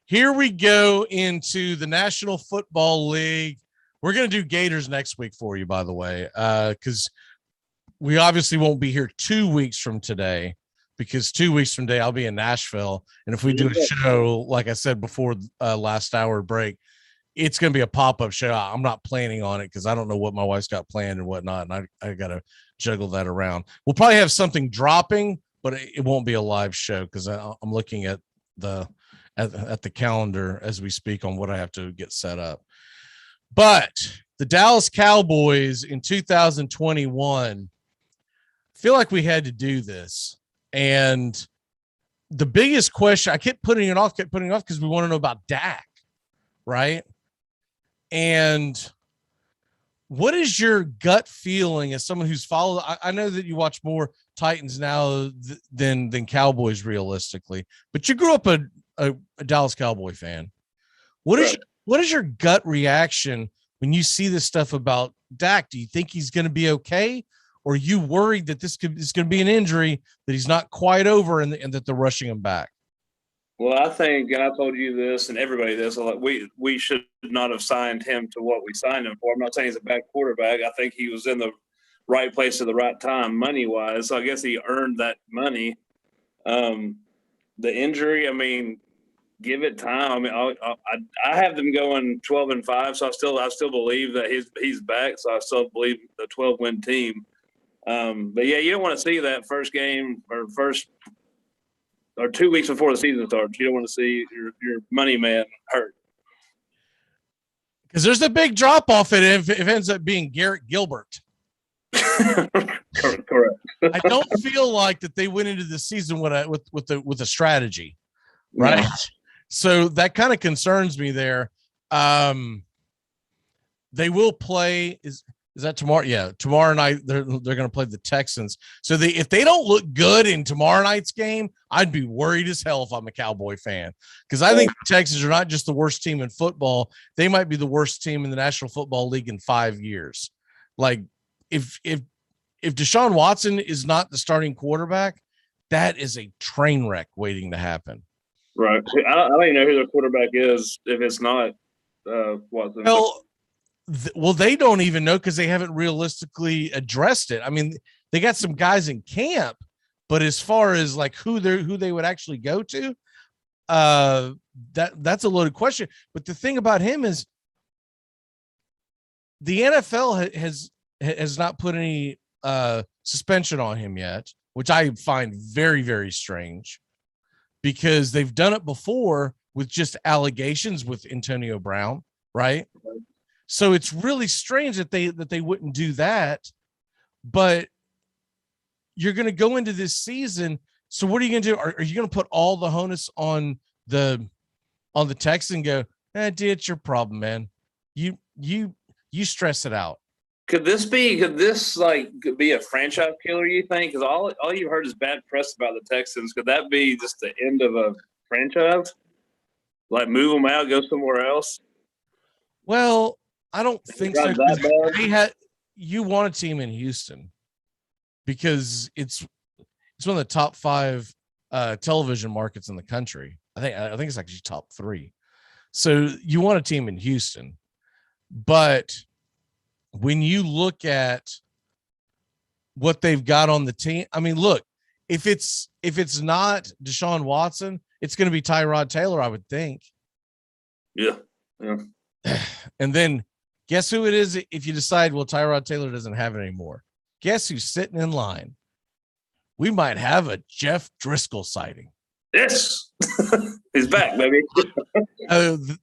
here we go into the National Football League. We're going to do Gators next week for you, by the way, because we obviously won't be here 2 weeks from today, because 2 weeks from today I'll be in Nashville. And if we do a show, like I said before, last hour break, it's going to be a pop-up show. I'm not planning on it because I don't know what my wife's got planned and whatnot, and I got to juggle that around. We'll probably have something dropping, but it won't be a live show because I'm looking at the calendar as we speak on what I have to get set up. But the Dallas Cowboys in 2021, I feel like we had to do this. And the biggest question, I kept putting it off because we want to know about Dak, right? And what is your gut feeling as someone who's followed? I know that you watch more Titans now than Cowboys realistically, but you grew up a Dallas Cowboy fan. What is your gut reaction when you see this stuff about Dak? Do you think he's going to be okay? Or are you worried that this is going to be an injury, that he's not quite over and that they're rushing him back? Well, I think, and I told you this and everybody this, like we should not have signed him to what we signed him for. I'm not saying he's a bad quarterback. I think he was in the right place at the right time money-wise. So I guess he earned that money. The injury, I mean, give it time. I mean, I have them going 12-5, so I still believe that he's back. So I still believe the 12-win team. But yeah, you don't want to see that first game or 2 weeks before the season starts. You don't want to see your money man hurt. Because there's a big drop off if it ends up being Garrett Gilbert. Correct. I don't feel like that they went into the season with a strategy, right? Yeah. So that kind of concerns me there. They will play. Is that tomorrow? Yeah, tomorrow night they're going to play the Texans. So if they don't look good in tomorrow night's game, I'd be worried as hell if I'm a Cowboy fan, because I think the Texans are not just the worst team in football; they might be the worst team in the National Football League in 5 years. Like if Deshaun Watson is not the starting quarterback, that is a train wreck waiting to happen. Right. I don't even know who their quarterback is if it's not Watson. Well, they don't even know because they haven't realistically addressed it. I mean, they got some guys in camp, but as far as like who they would actually go to, that's a loaded question. But the thing about him is the NFL has not put any suspension on him yet, which I find very, very strange, because they've done it before with just allegations with Antonio Brown, right? So it's really strange that they wouldn't do that. But you're going to go into this season. So what are you going to do? Are you going to put all the onus on the Texans and go, dude, it's your problem, man. You stress it out. Could this be a franchise killer, you think? Because all you've heard is bad press about the Texans. Could that be just the end of a franchise? Like move them out, go somewhere else? Well, I don't think so. You want a team in Houston because it's one of the top 5 television markets in the country. I think it's actually top 3. So you want a team in Houston, but when you look at what they've got on the team, I mean, look, if it's not Deshaun Watson, it's going to be Tyrod Taylor, I would think. Yeah. And then guess who it is if you decide, well, Tyrod Taylor doesn't have it anymore. Guess who's sitting in line? We might have a Jeff Driscoll sighting. Yes. He's back, baby.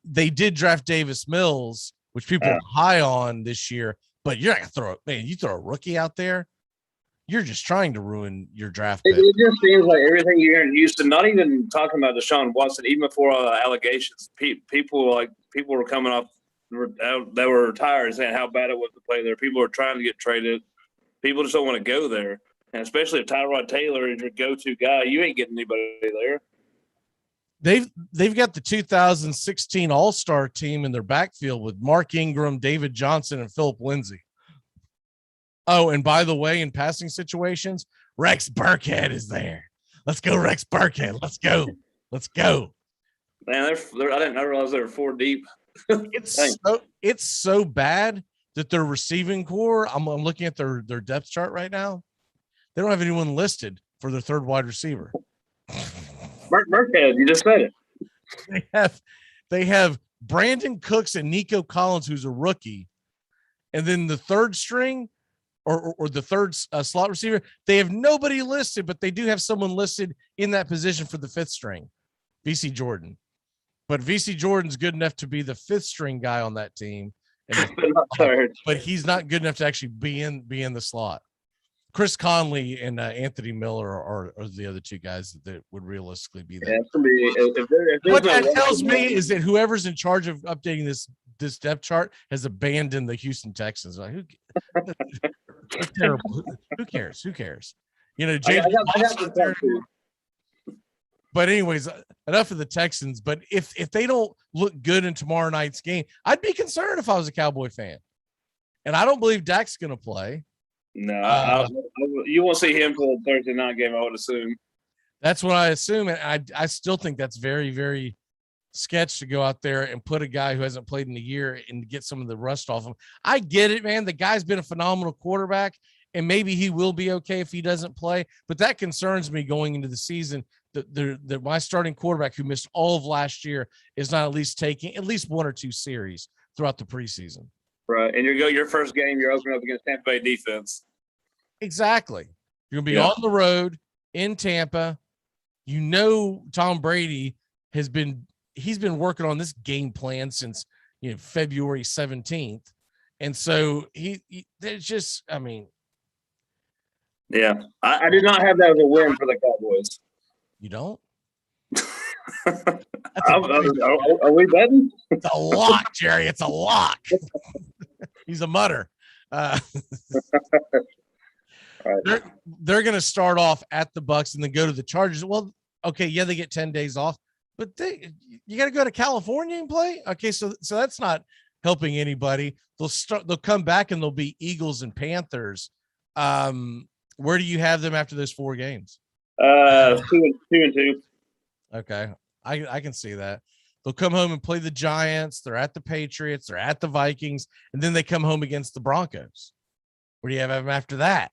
They did draft Davis Mills, which people are high on this year, but you're not going to you throw a rookie out there, you're just trying to ruin your draft pick. It just seems like everything you hear in Houston, not even talking about Deshaun Watson, even before all the allegations, people were coming off, they were retired saying how bad it was to play there. People were trying to get traded. People just don't want to go there. And especially if Tyrod Taylor is your go-to guy, you ain't getting anybody there. They've got the 2016 All-Star team in their backfield with Mark Ingram, David Johnson, and Philip Lindsay. Oh, and by the way, in passing situations, Rex Burkhead is there. Let's go, Rex Burkhead. Let's go. Man, I didn't realize they were 4 deep. It's so bad that their receiving core, I'm looking at their depth chart right now. They don't have anyone listed for their third wide receiver. Burkhead, you just said it. They have Brandon Cooks and Nico Collins, who's a rookie. And then the third string or the third slot receiver, they have nobody listed, but they do have someone listed in that position for the 5th string, VC Jordan. But VC Jordan's good enough to be the 5th string guy on that team. But he's not good enough to actually be in the slot. Chris Conley and Anthony Miller are the other 2 guys that would realistically be there. Yeah, what that tells me is that whoever's in charge of updating this depth chart has abandoned the Houston Texans. Like, terrible. Who cares? You know, but anyways, enough of the Texans. But if they don't look good in tomorrow night's game, I'd be concerned if I was a Cowboy fan. And I don't believe Dak's going to play. No, you won't see him for the Thursday night game, I would assume. That's what I assume. And I still think that's very, very sketch to go out there and put a guy who hasn't played in a year and get some of the rust off him. I get it, man. The guy's been a phenomenal quarterback, and maybe he will be okay if he doesn't play. But that concerns me going into the season my starting quarterback who missed all of last year is not at least taking at least 1 or 2 series throughout the preseason. Right. And your first game, you're opening up against Tampa Bay defense. Exactly. You're going to be on the road in Tampa. Tom Brady he's been working on this game plan since, February 17th. And so there's just, I mean. Yeah. I did not have that as a win for the Cowboys. You don't? Are we betting? It's a lock, Jerry. It's a lock. He's a mutter. Right. They're going to start off at the Bucs and then go to the Chargers. Well, okay, yeah, they get 10 days off, but you got to go to California and play. Okay, so that's not helping anybody. They'll come back and they'll be Eagles and Panthers. Where do you have them after those 4 games? 2-2. Okay, I can see that. They'll come home and play the Giants. They're at the Patriots. They're at the Vikings, and then they come home against the Broncos. Where do you have them after that?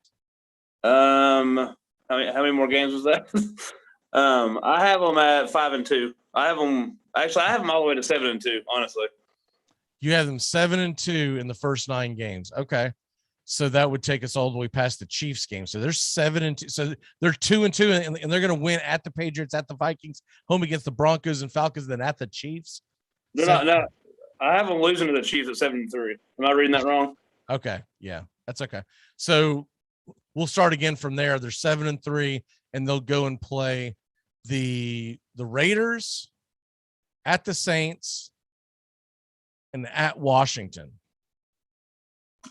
How many more games was that? I have them at 5-2. I have them all the way to 7-2. Honestly, you have them 7-2 in the first 9 games. Okay, so that would take us all the way past the Chiefs game. So they're 7-2. So they're 2-2, and they're going to win at the Patriots, at the Vikings, home against the Broncos and Falcons, then at the Chiefs. No. I have them losing to the Chiefs at 7-3. Am I reading that wrong? Okay, yeah, that's okay. So we'll start again from there. They're 7-3, and they'll go and play the Raiders, at the Saints, and at Washington.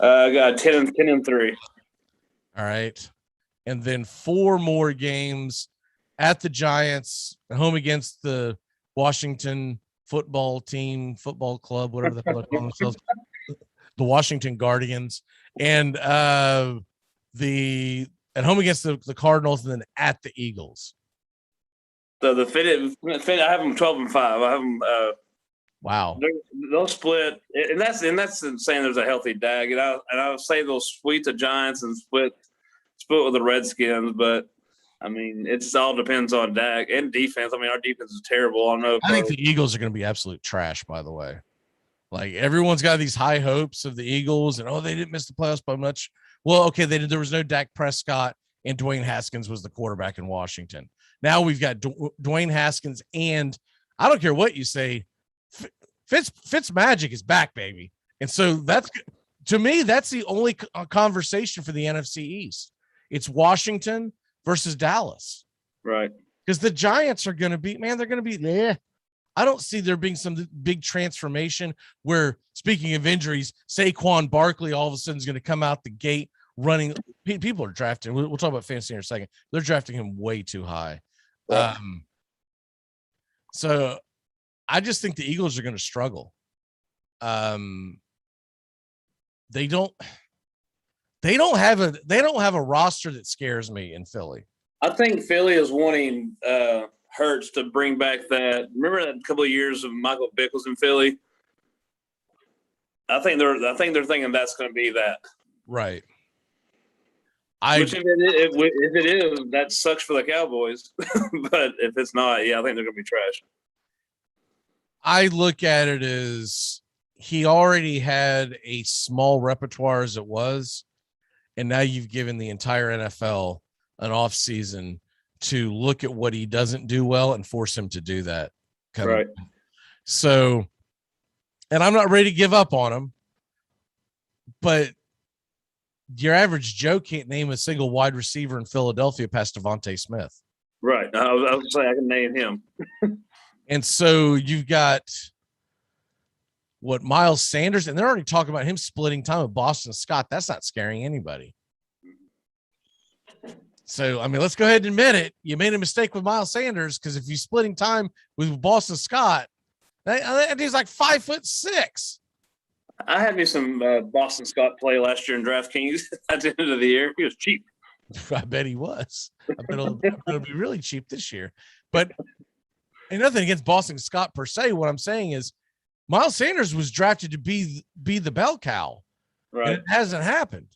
I got 10-3. All right, and then 4 more games at the Giants, home against the Washington football club, whatever the hell they call themselves, the Washington Guardians, and at home against the Cardinals, and then at the Eagles. So the fit, I have them 12-5. I have them. Wow. They'll split, and that's saying there's a healthy Dak, and I'll say they'll sweep the Giants and split with the Redskins, but I mean it all depends on Dak and defense. I mean our defense is terrible. I think the Eagles are going to be absolute trash. By the way, like everyone's got these high hopes of the Eagles, and they didn't miss the playoffs by much. Well, okay, there was no Dak Prescott, and Dwayne Haskins was the quarterback in Washington. Now we've got Dwayne Haskins, and I don't care what you say, Fitz Magic is back, baby. And so to me, that's the only conversation for the NFC East. It's Washington versus Dallas. Right. Because the Giants are going to be, they're going to be there. I don't see there being some big transformation where, speaking of injuries, Saquon Barkley all of a sudden is going to come out the gate running. People are drafting. We'll talk about fantasy in a second. They're drafting him way too high. Right. So I just think the Eagles are going to struggle. They don't have a roster that scares me in Philly. I think Philly is wanting Hurts to bring back that. Remember that couple of years of Michael Vick was in Philly? I think they're thinking that's going to be that. Right. Which if it is, that sucks for the Cowboys. But if it's not, I think they're going to be trash. I look at it as he already had a small repertoire as it was, and now you've given the entire NFL an off season to look at what he doesn't do well and force him to do that. Right. So, and I'm not ready to give up on him, but your average Joe can't name a single wide receiver in Philadelphia past Devontae Smith. Right. I was saying I can name him. And so you've got Miles Sanders, and they're already talking about him splitting time with Boston Scott. That's not scaring anybody. So, I mean, let's go ahead and admit it. You made a mistake with Miles Sanders, because if you're splitting time with Boston Scott, that dude's like 5'6". I had me some Boston Scott play last year in DraftKings at the end of the year. He was cheap. I bet he was. I bet it'll be really cheap this year. But and nothing against Boston Scott per se. What I'm saying is Miles Sanders was drafted to be the bell cow. Right. And it hasn't happened.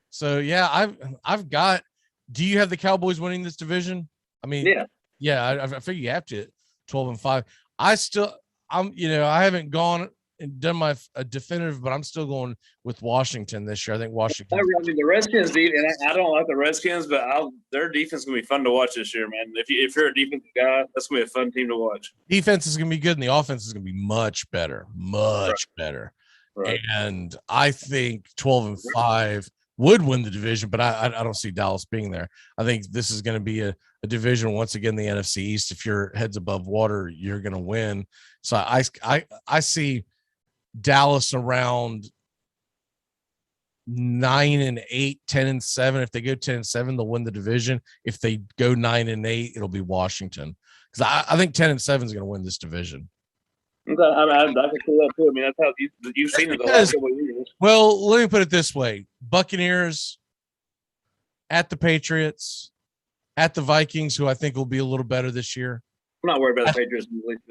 So, yeah, I've got – do you have the Cowboys winning this division? I mean, yeah. Yeah, I figure you have to 12-5. I haven't gone and done a definitive, but I'm still going with Washington this year. I think Washington. I mean, the Redskins, and I don't like the Redskins, but their defense is going to be fun to watch this year, man. If you're a defensive guy, that's going to be a fun team to watch. Defense is going to be good, and the offense is going to be much better, better. Right. And I think 12-5 would win the division, but I don't see Dallas being there. I think this is going to be a division once again, the NFC East. If your head's above water, you're going to win. So I see Dallas around 9-8, 10-7. If they go 10-7, they'll win the division. If they go 9-8, it'll be Washington, because I think 10-7 is going to win this division. Okay, I can see that too. I mean, that's how you've seen it the last couple of years. Well, let me put it this way: Buccaneers at the Patriots, at the Vikings, who I think will be a little better this year. I'm not worried about the Patriots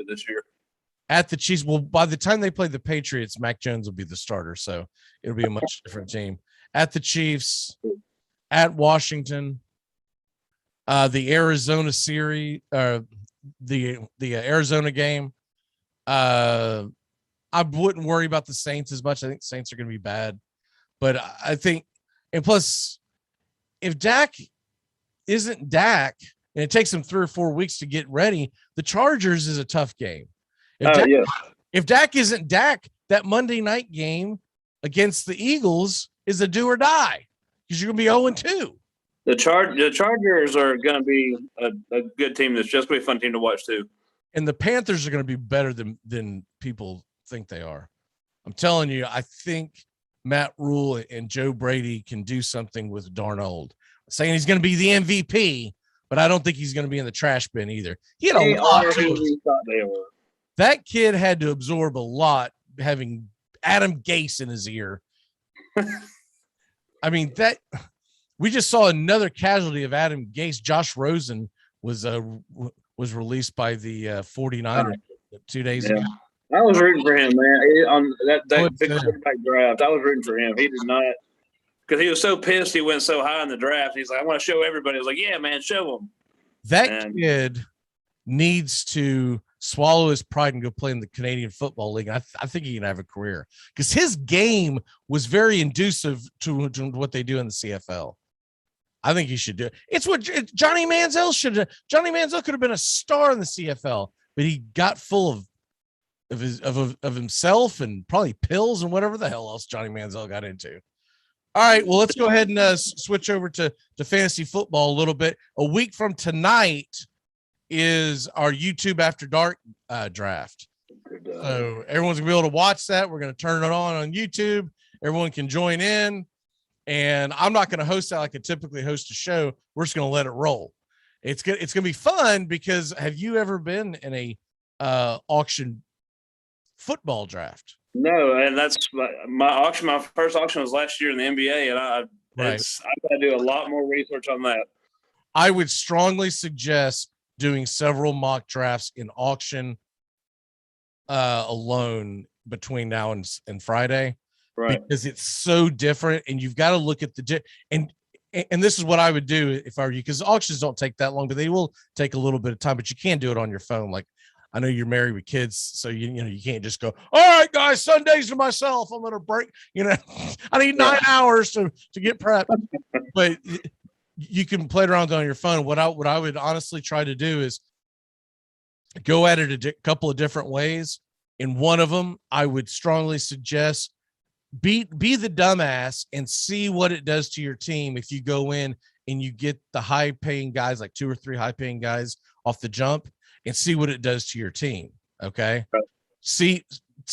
this year. At the Chiefs, well, by the time they play the Patriots, Mac Jones will be the starter, so it'll be a much different team. At the Chiefs, at Washington, the Arizona series, the Arizona game. I wouldn't worry about the Saints as much. I think the Saints are going to be bad, but I think, and plus, if Dak isn't Dak, and it takes him 3 or 4 weeks to get ready, the Chargers is a tough game. If Dak isn't Dak, that Monday night game against the Eagles is a do or die, because you're going to be 0-2. The Chargers are going to be a good team. That's just going to be a fun team to watch too. And the Panthers are going to be better than people think they are. I'm telling you, I think Matt Rule and Joe Brady can do something with Darnold. I'm saying he's going to be the MVP, but I don't think he's going to be in the trash bin either. He had a lot. That kid had to absorb a lot, having Adam Gase in his ear. I mean, that we just saw another casualty of Adam Gase. Josh Rosen was released by the 49ers 2 days ago. I was rooting for him, man. On that big quarterback draft, I was rooting for him. He did not, because he was so pissed he went so high in the draft. He's like, I want to show everybody. I was like, yeah, man, show them. That kid needs to swallow his pride and go play in the Canadian Football League. I think he can have a career, because his game was very inducive to what they do in the CFL. I think he should do it. It's what Johnny Manziel should have. Johnny Manziel could have been a star in the CFL, but he got full of himself and probably pills and whatever the hell else Johnny Manziel got into. All right, well, let's go ahead and switch over to fantasy football a little bit. A week from tonight is our YouTube After Dark draft. So everyone's gonna be able to watch that. We're gonna turn it on YouTube. Everyone can join in. And I'm not going to host that like I typically host a show. We're just going to let it roll. It's going to be fun, because have you ever been in a auction football draft? No, and that's my auction. My first auction was last year in the NBA, and I've got to do a lot more research on that. I would strongly suggest doing several mock drafts in auction alone between now and Friday. Right. Because it's so different, and you've got to look at and this is what I would do if I were you, because auctions don't take that long, but they will take a little bit of time. But you can't do it on your phone. Like, I know you're married with kids, so you can't just go, all right, guys, Sundays to myself, I'm gonna break. I need 9 hours to get prepped. But you can play around on your phone. What I would honestly try to do is go at it a couple of different ways. In one of them, I would strongly suggest be the dumbass and see what it does to your team if you go in and you get the high paying guys, like 2 or 3 high paying guys off the jump, and see what it does to your team. Okay. Right. See,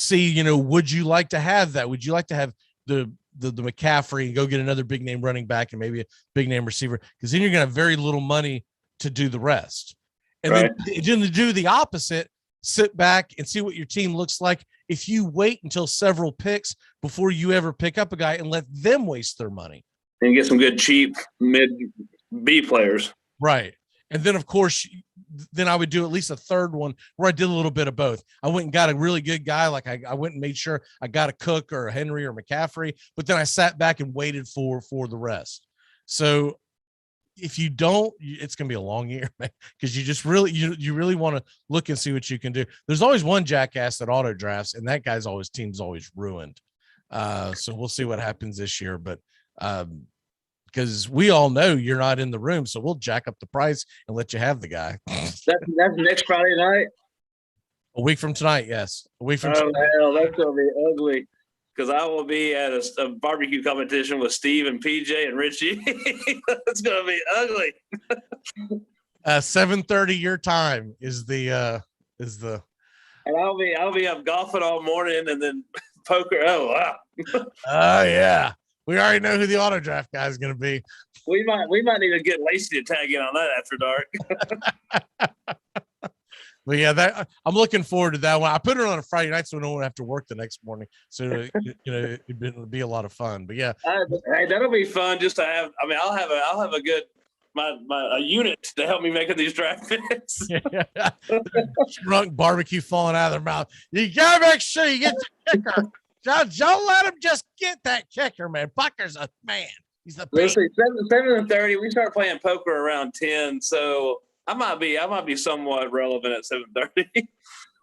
would you like to have that? Would you like to have the McCaffrey and go get another big name running back and maybe a big name receiver? Because then you're going to have very little money to do the rest. And then to do the opposite, sit back and see what your team looks like if you wait until several picks before you ever pick up a guy and let them waste their money. And get some good, cheap mid B players. Right. And then, of course, then I would do at least a third one where I did a little bit of both. I went and got a really good guy. Like I went and made sure I got a Cook or a Henry or McCaffrey, but then I sat back and waited for the rest. So if you don't, it's going to be a long year, man, because you just really, you really want to look and see what you can do. There's always one jackass that auto drafts, and that guy's team's always ruined. So we'll see what happens this year, but because we all know you're not in the room, so we'll jack up the price and let you have the guy. That's next Friday night. A week from tonight, yes. A week from Oh tonight. hell, that's gonna be ugly. Because I will be at a barbecue competition with Steve and PJ and Richie. It's gonna be ugly. 7:30 your time is the And I'll be up golfing all morning and then poker. Oh wow. Oh yeah. We already know who the auto draft guy is gonna be. We might need to get Lacey to tag in on that after dark. But yeah, I'm looking forward to that one. I put it on a Friday night so no one have to work the next morning. So it'd be a lot of fun. But yeah, hey, that'll be fun just to have. I mean, I'll have a good a unit to help me making these draft picks. Drunk barbecue falling out of their mouth. You gotta make sure you get the kicker. Don't let him just get that kicker, man. Bucker's a man. He's the best. 7:30. We start playing poker around 10. So I might be somewhat relevant at 7:30.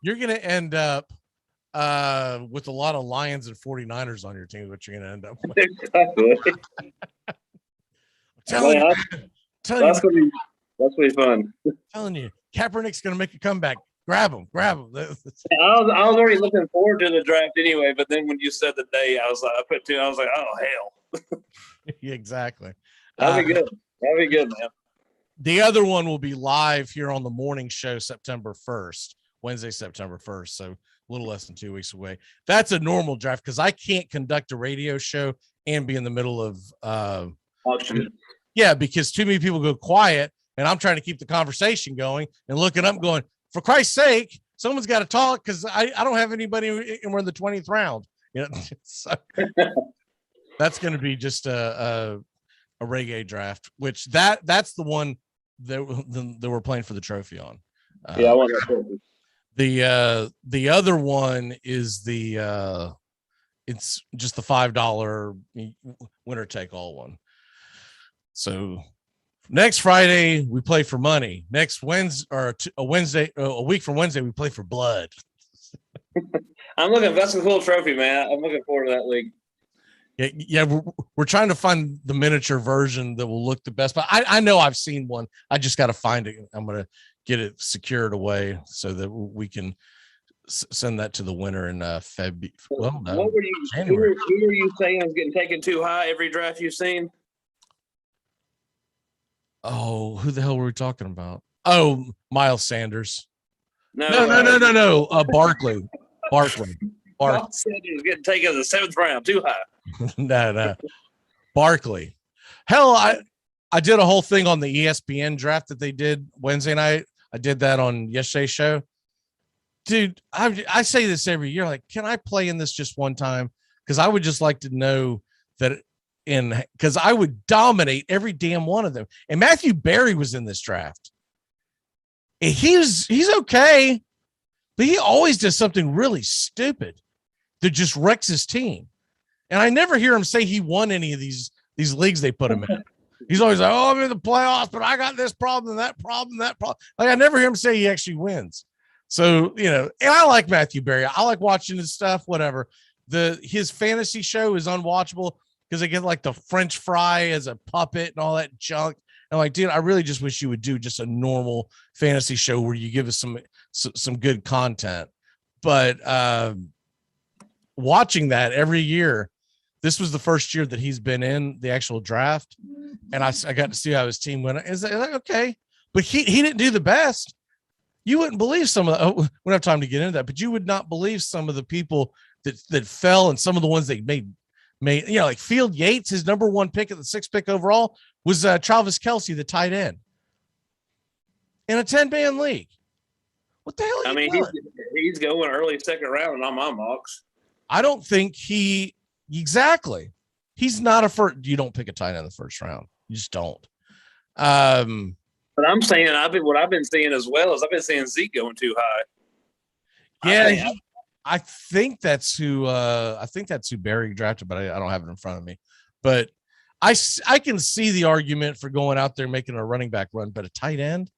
You're gonna end up with a lot of Lions and 49ers on your team, what you're gonna end up with. Exactly. That's gonna be fun. I'm telling you, Kaepernick's gonna make a comeback. Grab him. I was already looking forward to the draft anyway, but then when you said the day, I was like, oh hell. Yeah, exactly. That'd be good. That'd be good, man. The other one will be live here on the morning show September 1st, Wednesday, September 1st. So a little less than 2 weeks away. That's a normal draft because I can't conduct a radio show and be in the middle of auction. Yeah, because too many people go quiet and I'm trying to keep the conversation going and looking up going, for Christ's sake, someone's got to talk because I don't have anybody and we're in the 20th round. You know, so that's going to be just a reggae draft, which that's the one that we're playing for the trophy on. Yeah, I want that trophy. The other one is it's just the $5 winner take all one. So next Friday we play for money. Next Wednesday or a week from Wednesday we play for blood. That's a cool trophy, man. I'm looking forward to that league. Yeah, we're trying to find the miniature version that will look the best. But I know I've seen one. I just got to find it. I'm going to get it secured away so that we can send that to the winner in February. Well, no, what were you? Who were you saying is getting taken too high every draft you've seen? Oh, who the hell were we talking about? Oh, Miles Sanders. No. Barkley. Miles Sanders getting taken in the 7th round, too high. No. Barkley. Hell, I did a whole thing on the ESPN draft that they did Wednesday night. I did that on yesterday's show. Dude, I say this every year. Like, can I play in this just one time? Because I would just like to know that because I would dominate every damn one of them. And Matthew Berry was in this draft. And he's okay, but he always does something really stupid that just wrecks his team. And I never hear him say he won any of these leagues they put him in. He's always like, oh, I'm in the playoffs, but I got this problem, that problem, that problem. Like, I never hear him say he actually wins. So, and I like Matthew Berry. I like watching his stuff, whatever. His fantasy show is unwatchable because they get like the French fry as a puppet and all that junk. And like, dude, I really just wish you would do just a normal fantasy show where you give us some good content. But watching that every year, this was the first year that he's been in the actual draft. And I got to see how his team went. Is that okay? But he didn't do the best. You wouldn't believe some of the, we don't have time to get into that, but you would not believe some of the people that fell and some of the ones they made, like Field Yates, his number 1 pick at the 6th pick overall was Travis Kelce, the tight end in a 10-man league. What the hell? He's going early 2nd round on my mocks. I don't think exactly. He's not a first. You don't pick a tight end in the 1st round. You just don't. But I'm saying what I've been seeing as well is I've been seeing Zeke going too high. Yeah, I think that's who Barry drafted, but I don't have it in front of me. But I can see the argument for going out there making a running back run, but a tight end,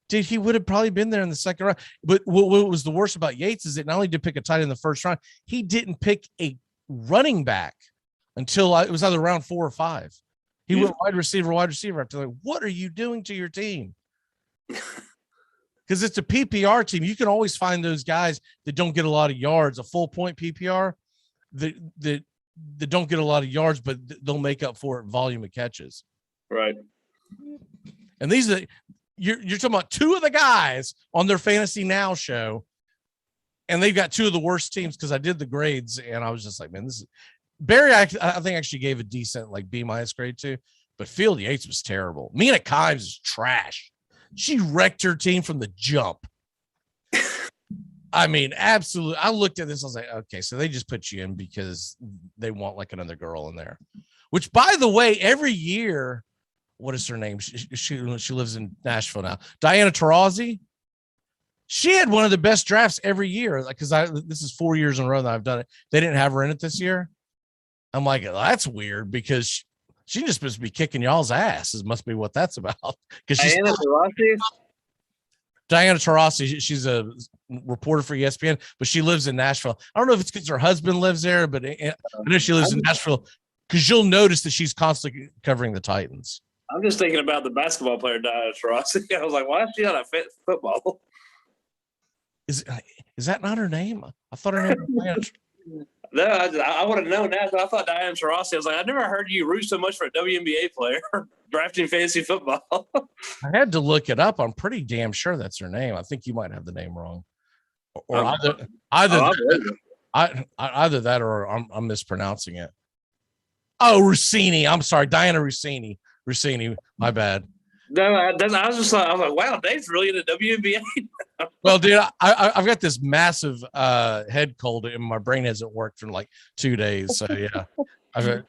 dude, he would have probably been there in the second round. But what was the worst about Yates is that not only did he pick a tight end in the first round, he didn't pick a running back until it was either round 4 or 5. He went wide receiver. After like, what are you doing to your team? Because it's a PPR team. You can always find those guys that don't get a lot of yards, a full point PPR that don't get a lot of yards, but they'll make up for it in volume of catches. Right. And these are you're talking about 2 of the guys on their Fantasy Now show, and they've got 2 of the worst teams because I did the grades and I was just like, man, this is Barry. I think actually gave a decent like B- grade too, but Field Yates was terrible. Mina Kimes is trash. She wrecked her team from the jump. I mean, absolutely. I looked at this. I was like, okay, so they just put you in because they want like another girl in there, which by the way, every year, what is her name? She lives in Nashville now. Diana Taurasi. She had one of the best drafts every year. Like, cause this is 4 years in a row that I've done it. They didn't have her in it this year. I'm like, well, that's weird because she's just supposed to be kicking y'all's ass. It must be what that's about. Because Diana Taurasi, she's a reporter for ESPN, but she lives in Nashville. I don't know if it's because her husband lives there, but I know she lives in Nashville because you'll notice that she's constantly covering the Titans. I'm just thinking about the basketball player Diana Taurasi. I was like, why is she on a football? Is that not her name? I thought her name was Diana. No, I would have known that. But I thought Diana Taurasi. I was like, I never heard you root so much for a WNBA player drafting fantasy football. I had to look it up. I'm pretty damn sure that's her name. I think you might have the name wrong, or either that or I'm mispronouncing it. Oh, Rossini. I'm sorry, Diana Rossini. Rossini. My bad. No, I was like, wow, Dave's really in the WNBA. Well, dude, I've got this massive head cold and my brain hasn't worked for like 2 days. So yeah, I'm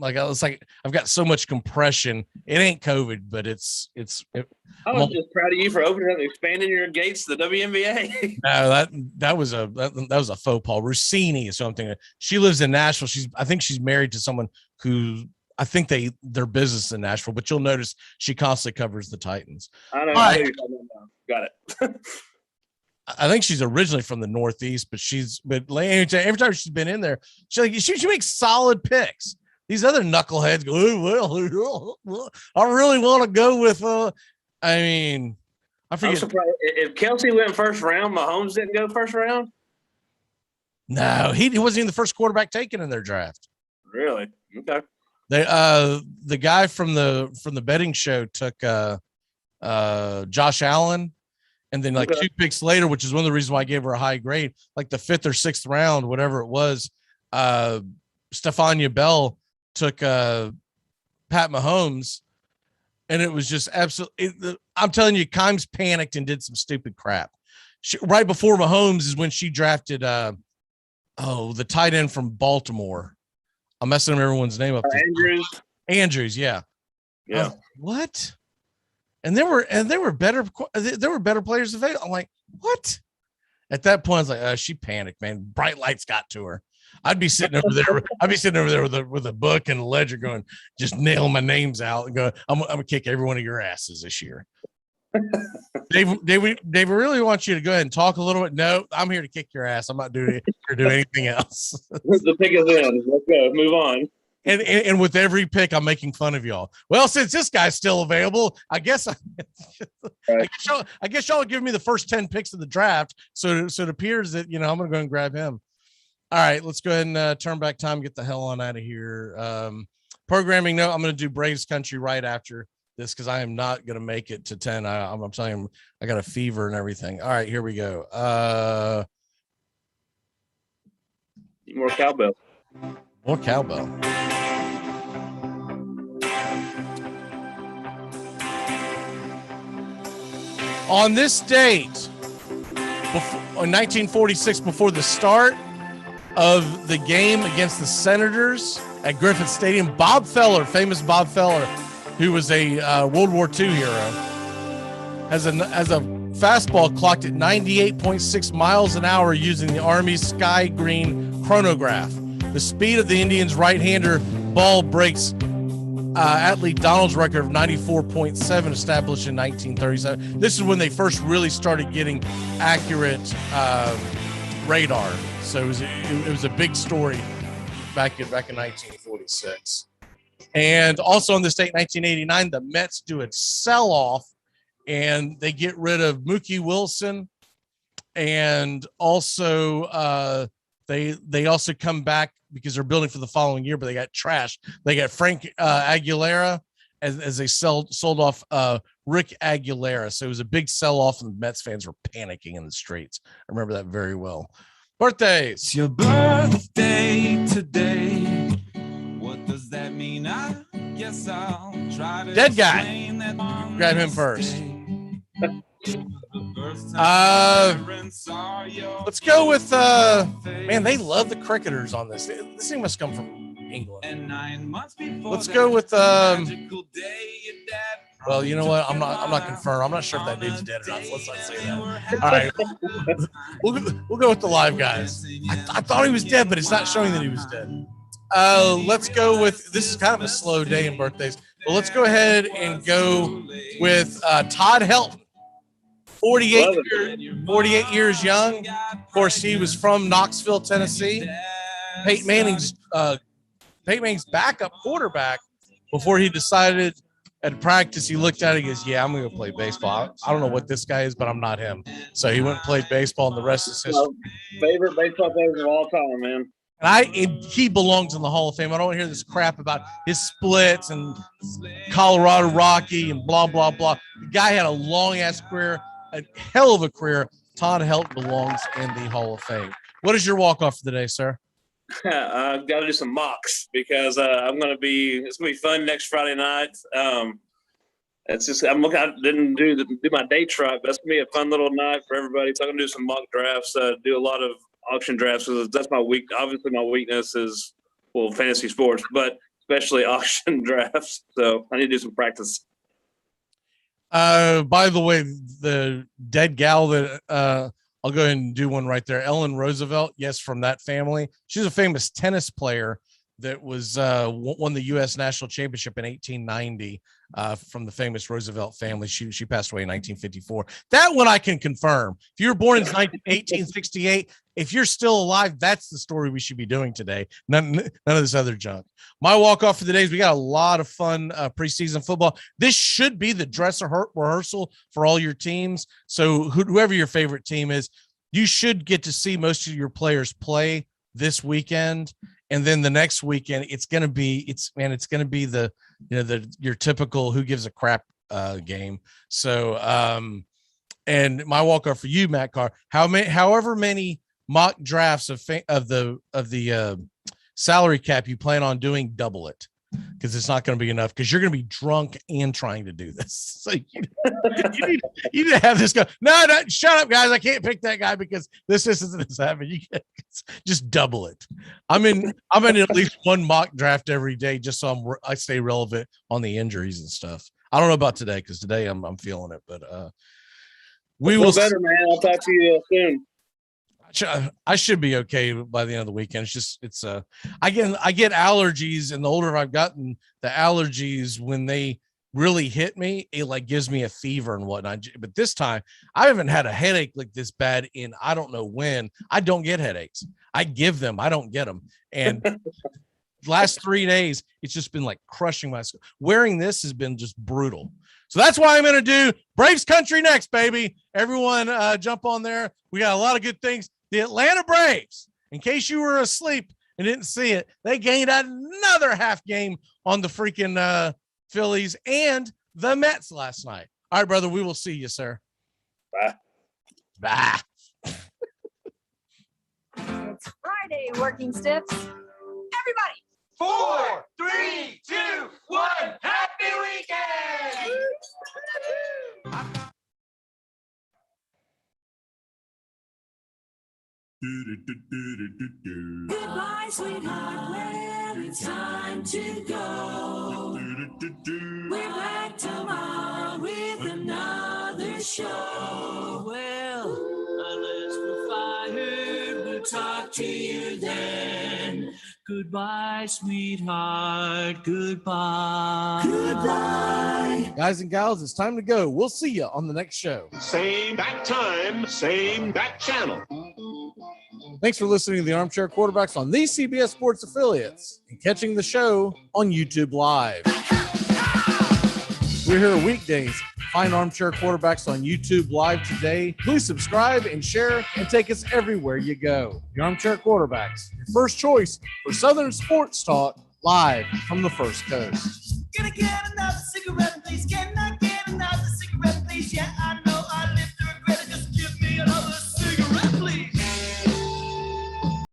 I've got so much compression. It ain't COVID, but it's. I was just proud of you for opening up and expanding your gates to the WNBA. No, that was a faux pas. Rossini is something. She lives in Nashville. I think she's married to someone who. I think their business in Nashville, but you'll notice she constantly covers the Titans. I know. I know you're talking about. Got it. I think she's originally from the Northeast, but every time she's been in there, she makes solid picks. These other knuckleheads go, oh, well, I really want to go with. I mean, I forget. I'm surprised if Kelsey went first round, Mahomes didn't go first round. No, he wasn't even the first quarterback taken in their draft. Really? Okay. The guy from the betting show took Josh Allen, and then like 2 picks later, which is one of the reasons why I gave her a high grade, like the 5th or 6th round, whatever it was. Stephania Bell took Pat Mahomes, and it was just absolutely. I'm telling you, Kimes panicked and did some stupid crap. Right before Mahomes is when she drafted the tight end from Baltimore. I'm messing up everyone's name up. Andrews, yeah. Yeah. What? And there were better players available. I'm like, what? At that point, I was like, she panicked, man. Bright lights got to her. I'd be sitting over there with a book and a ledger going, just nail my names out and go, I'm gonna kick every one of your asses this year. Dave really wants you to go ahead and talk a little bit. No, I'm here to kick your ass. I'm not doing anything else. The pick is in. Let's go. Move on. And with every pick, I'm making fun of y'all. Well, since this guy's still available, I guess y'all give me the first 10 picks of the draft. So it appears that I'm gonna go and grab him. All right, let's go ahead and turn back time. Get the hell on out of here. Programming note: I'm gonna do Braves Country right after this because I am not going to make it to 10. I'm telling you, I got a fever and everything. All right, here we go. More cowbell. More cowbell. On this date, in 1946, before the start of the game against the Senators at Griffith Stadium, Bob Feller, famous Bob Feller, who was a World War II hero, has a fastball clocked at 98.6 miles an hour using the Army's Sky Green chronograph. The speed of the Indians' right-hander ball breaks athlete Donald's record of 94.7 established in 1937. This is when they first really started getting accurate radar. So it was a big story back in 1946. And also on this date, 1989, the Mets do a sell-off, and they get rid of Mookie Wilson, and also they also come back because they're building for the following year, but they got trashed. They got Frank Aguilera as they sold off Rick Aguilera. So it was a big sell-off, and the Mets fans were panicking in the streets. I remember that very well. Birthdays. It's your birthday today. What does that mean? I guess I'll try to Dead guy. explain that on Grab him this first. day. Let's go with man, they love the cricketers on this. This thing must come from England. Let's go with well, you know what? I'm not confirmed. I'm not sure if that dude's dead or not. So let's not say that. All right. We'll go with the live guys. I thought he was dead, but it's not showing that he was dead. Let's go with, this is kind of a slow day in birthdays, but let's go ahead and go with Todd Helton. 48 years young. Of course, he was from Knoxville, Tennessee. Peyton Manning's backup quarterback before he decided at practice, he looked at it, he goes, yeah, I'm going to play baseball. I don't know what this guy is, but I'm not him. So he went and played baseball, and the rest is history. Favorite baseball players of all time, man. And he belongs in the Hall of Fame. I don't want to hear this crap about his splits and Colorado Rocky and blah, blah, blah. The guy had a long-ass career, a hell of a career. Todd Helton belongs in the Hall of Fame. What is your walk-off for the day, sir? I've got to do some mocks because it's going to be fun next Friday night. It's just I didn't do my day trip. That's going to be a fun little night for everybody. So I'm going to do some mock drafts, do a lot of auction drafts. That's my week. Obviously, my weakness is fantasy sports, but especially auction drafts. So I need to do some practice. By the way, the dead gal that I'll go ahead and do one right there. Ellen Roosevelt, yes, from that family. She's a famous tennis player that was won the U.S. national championship in 1890 from the famous Roosevelt family. She passed away in 1954. That one I can confirm. If you were born in 1868, if you're still alive, that's the story we should be doing today. None of this other junk. My walk-off for the day is we got a lot of fun preseason football. This should be the dress rehearsal for all your teams. So whoever your favorite team is, you should get to see most of your players play this weekend. And then the next weekend, it's going to be the, your typical who gives a crap game. So, and my walk-off for you, Matt Carr, however many mock drafts of the salary cap you plan on doing, double it, because it's not going to be enough, because you're going to be drunk and trying to do this. So you need to have this guy. No, shut up, guys. I can't pick that guy because this isn't happening. You just double it. I'm in at least one mock draft every day just so I stay relevant on the injuries and stuff. I don't know about today, because today I'm feeling it, but we will. Better, man. I'll talk to you soon. I should be okay by the end of the weekend. I get allergies, and the older I've gotten, the allergies, when they really hit me, it like gives me a fever and whatnot. But this time I haven't had a headache like this bad in I don't know when. I don't get headaches. I give them, I don't get them. And last 3 days, it's just been like crushing my skull. Wearing this has been just brutal. So that's why I'm going to do Braves country next, baby. Everyone jump on there. We got a lot of good things. The Atlanta Braves, in case you were asleep and didn't see it, they gained another half game on the freaking Phillies and the Mets last night. All right, brother, we will see you, sir. Bye. Bye. It's Friday, working stiffs. Everybody. 4, 3, 2, 1. Happy weekend! Goodbye, sweetheart, well, it's time to go. We're back tomorrow with another show. Well, unless we're fired, we'll talk to you then. Goodbye, sweetheart. Goodbye. Goodbye. Guys and gals, it's time to go. We'll see you on the next show. Same bat time, same bat channel. Thanks for listening to the Armchair Quarterbacks on these CBS Sports affiliates and catching the show on YouTube Live. We're here weekdays. Find Armchair Quarterbacks on YouTube Live today. Please subscribe and share and take us everywhere you go. The Armchair Quarterbacks, your first choice for Southern sports talk, live from the First Coast. Gonna get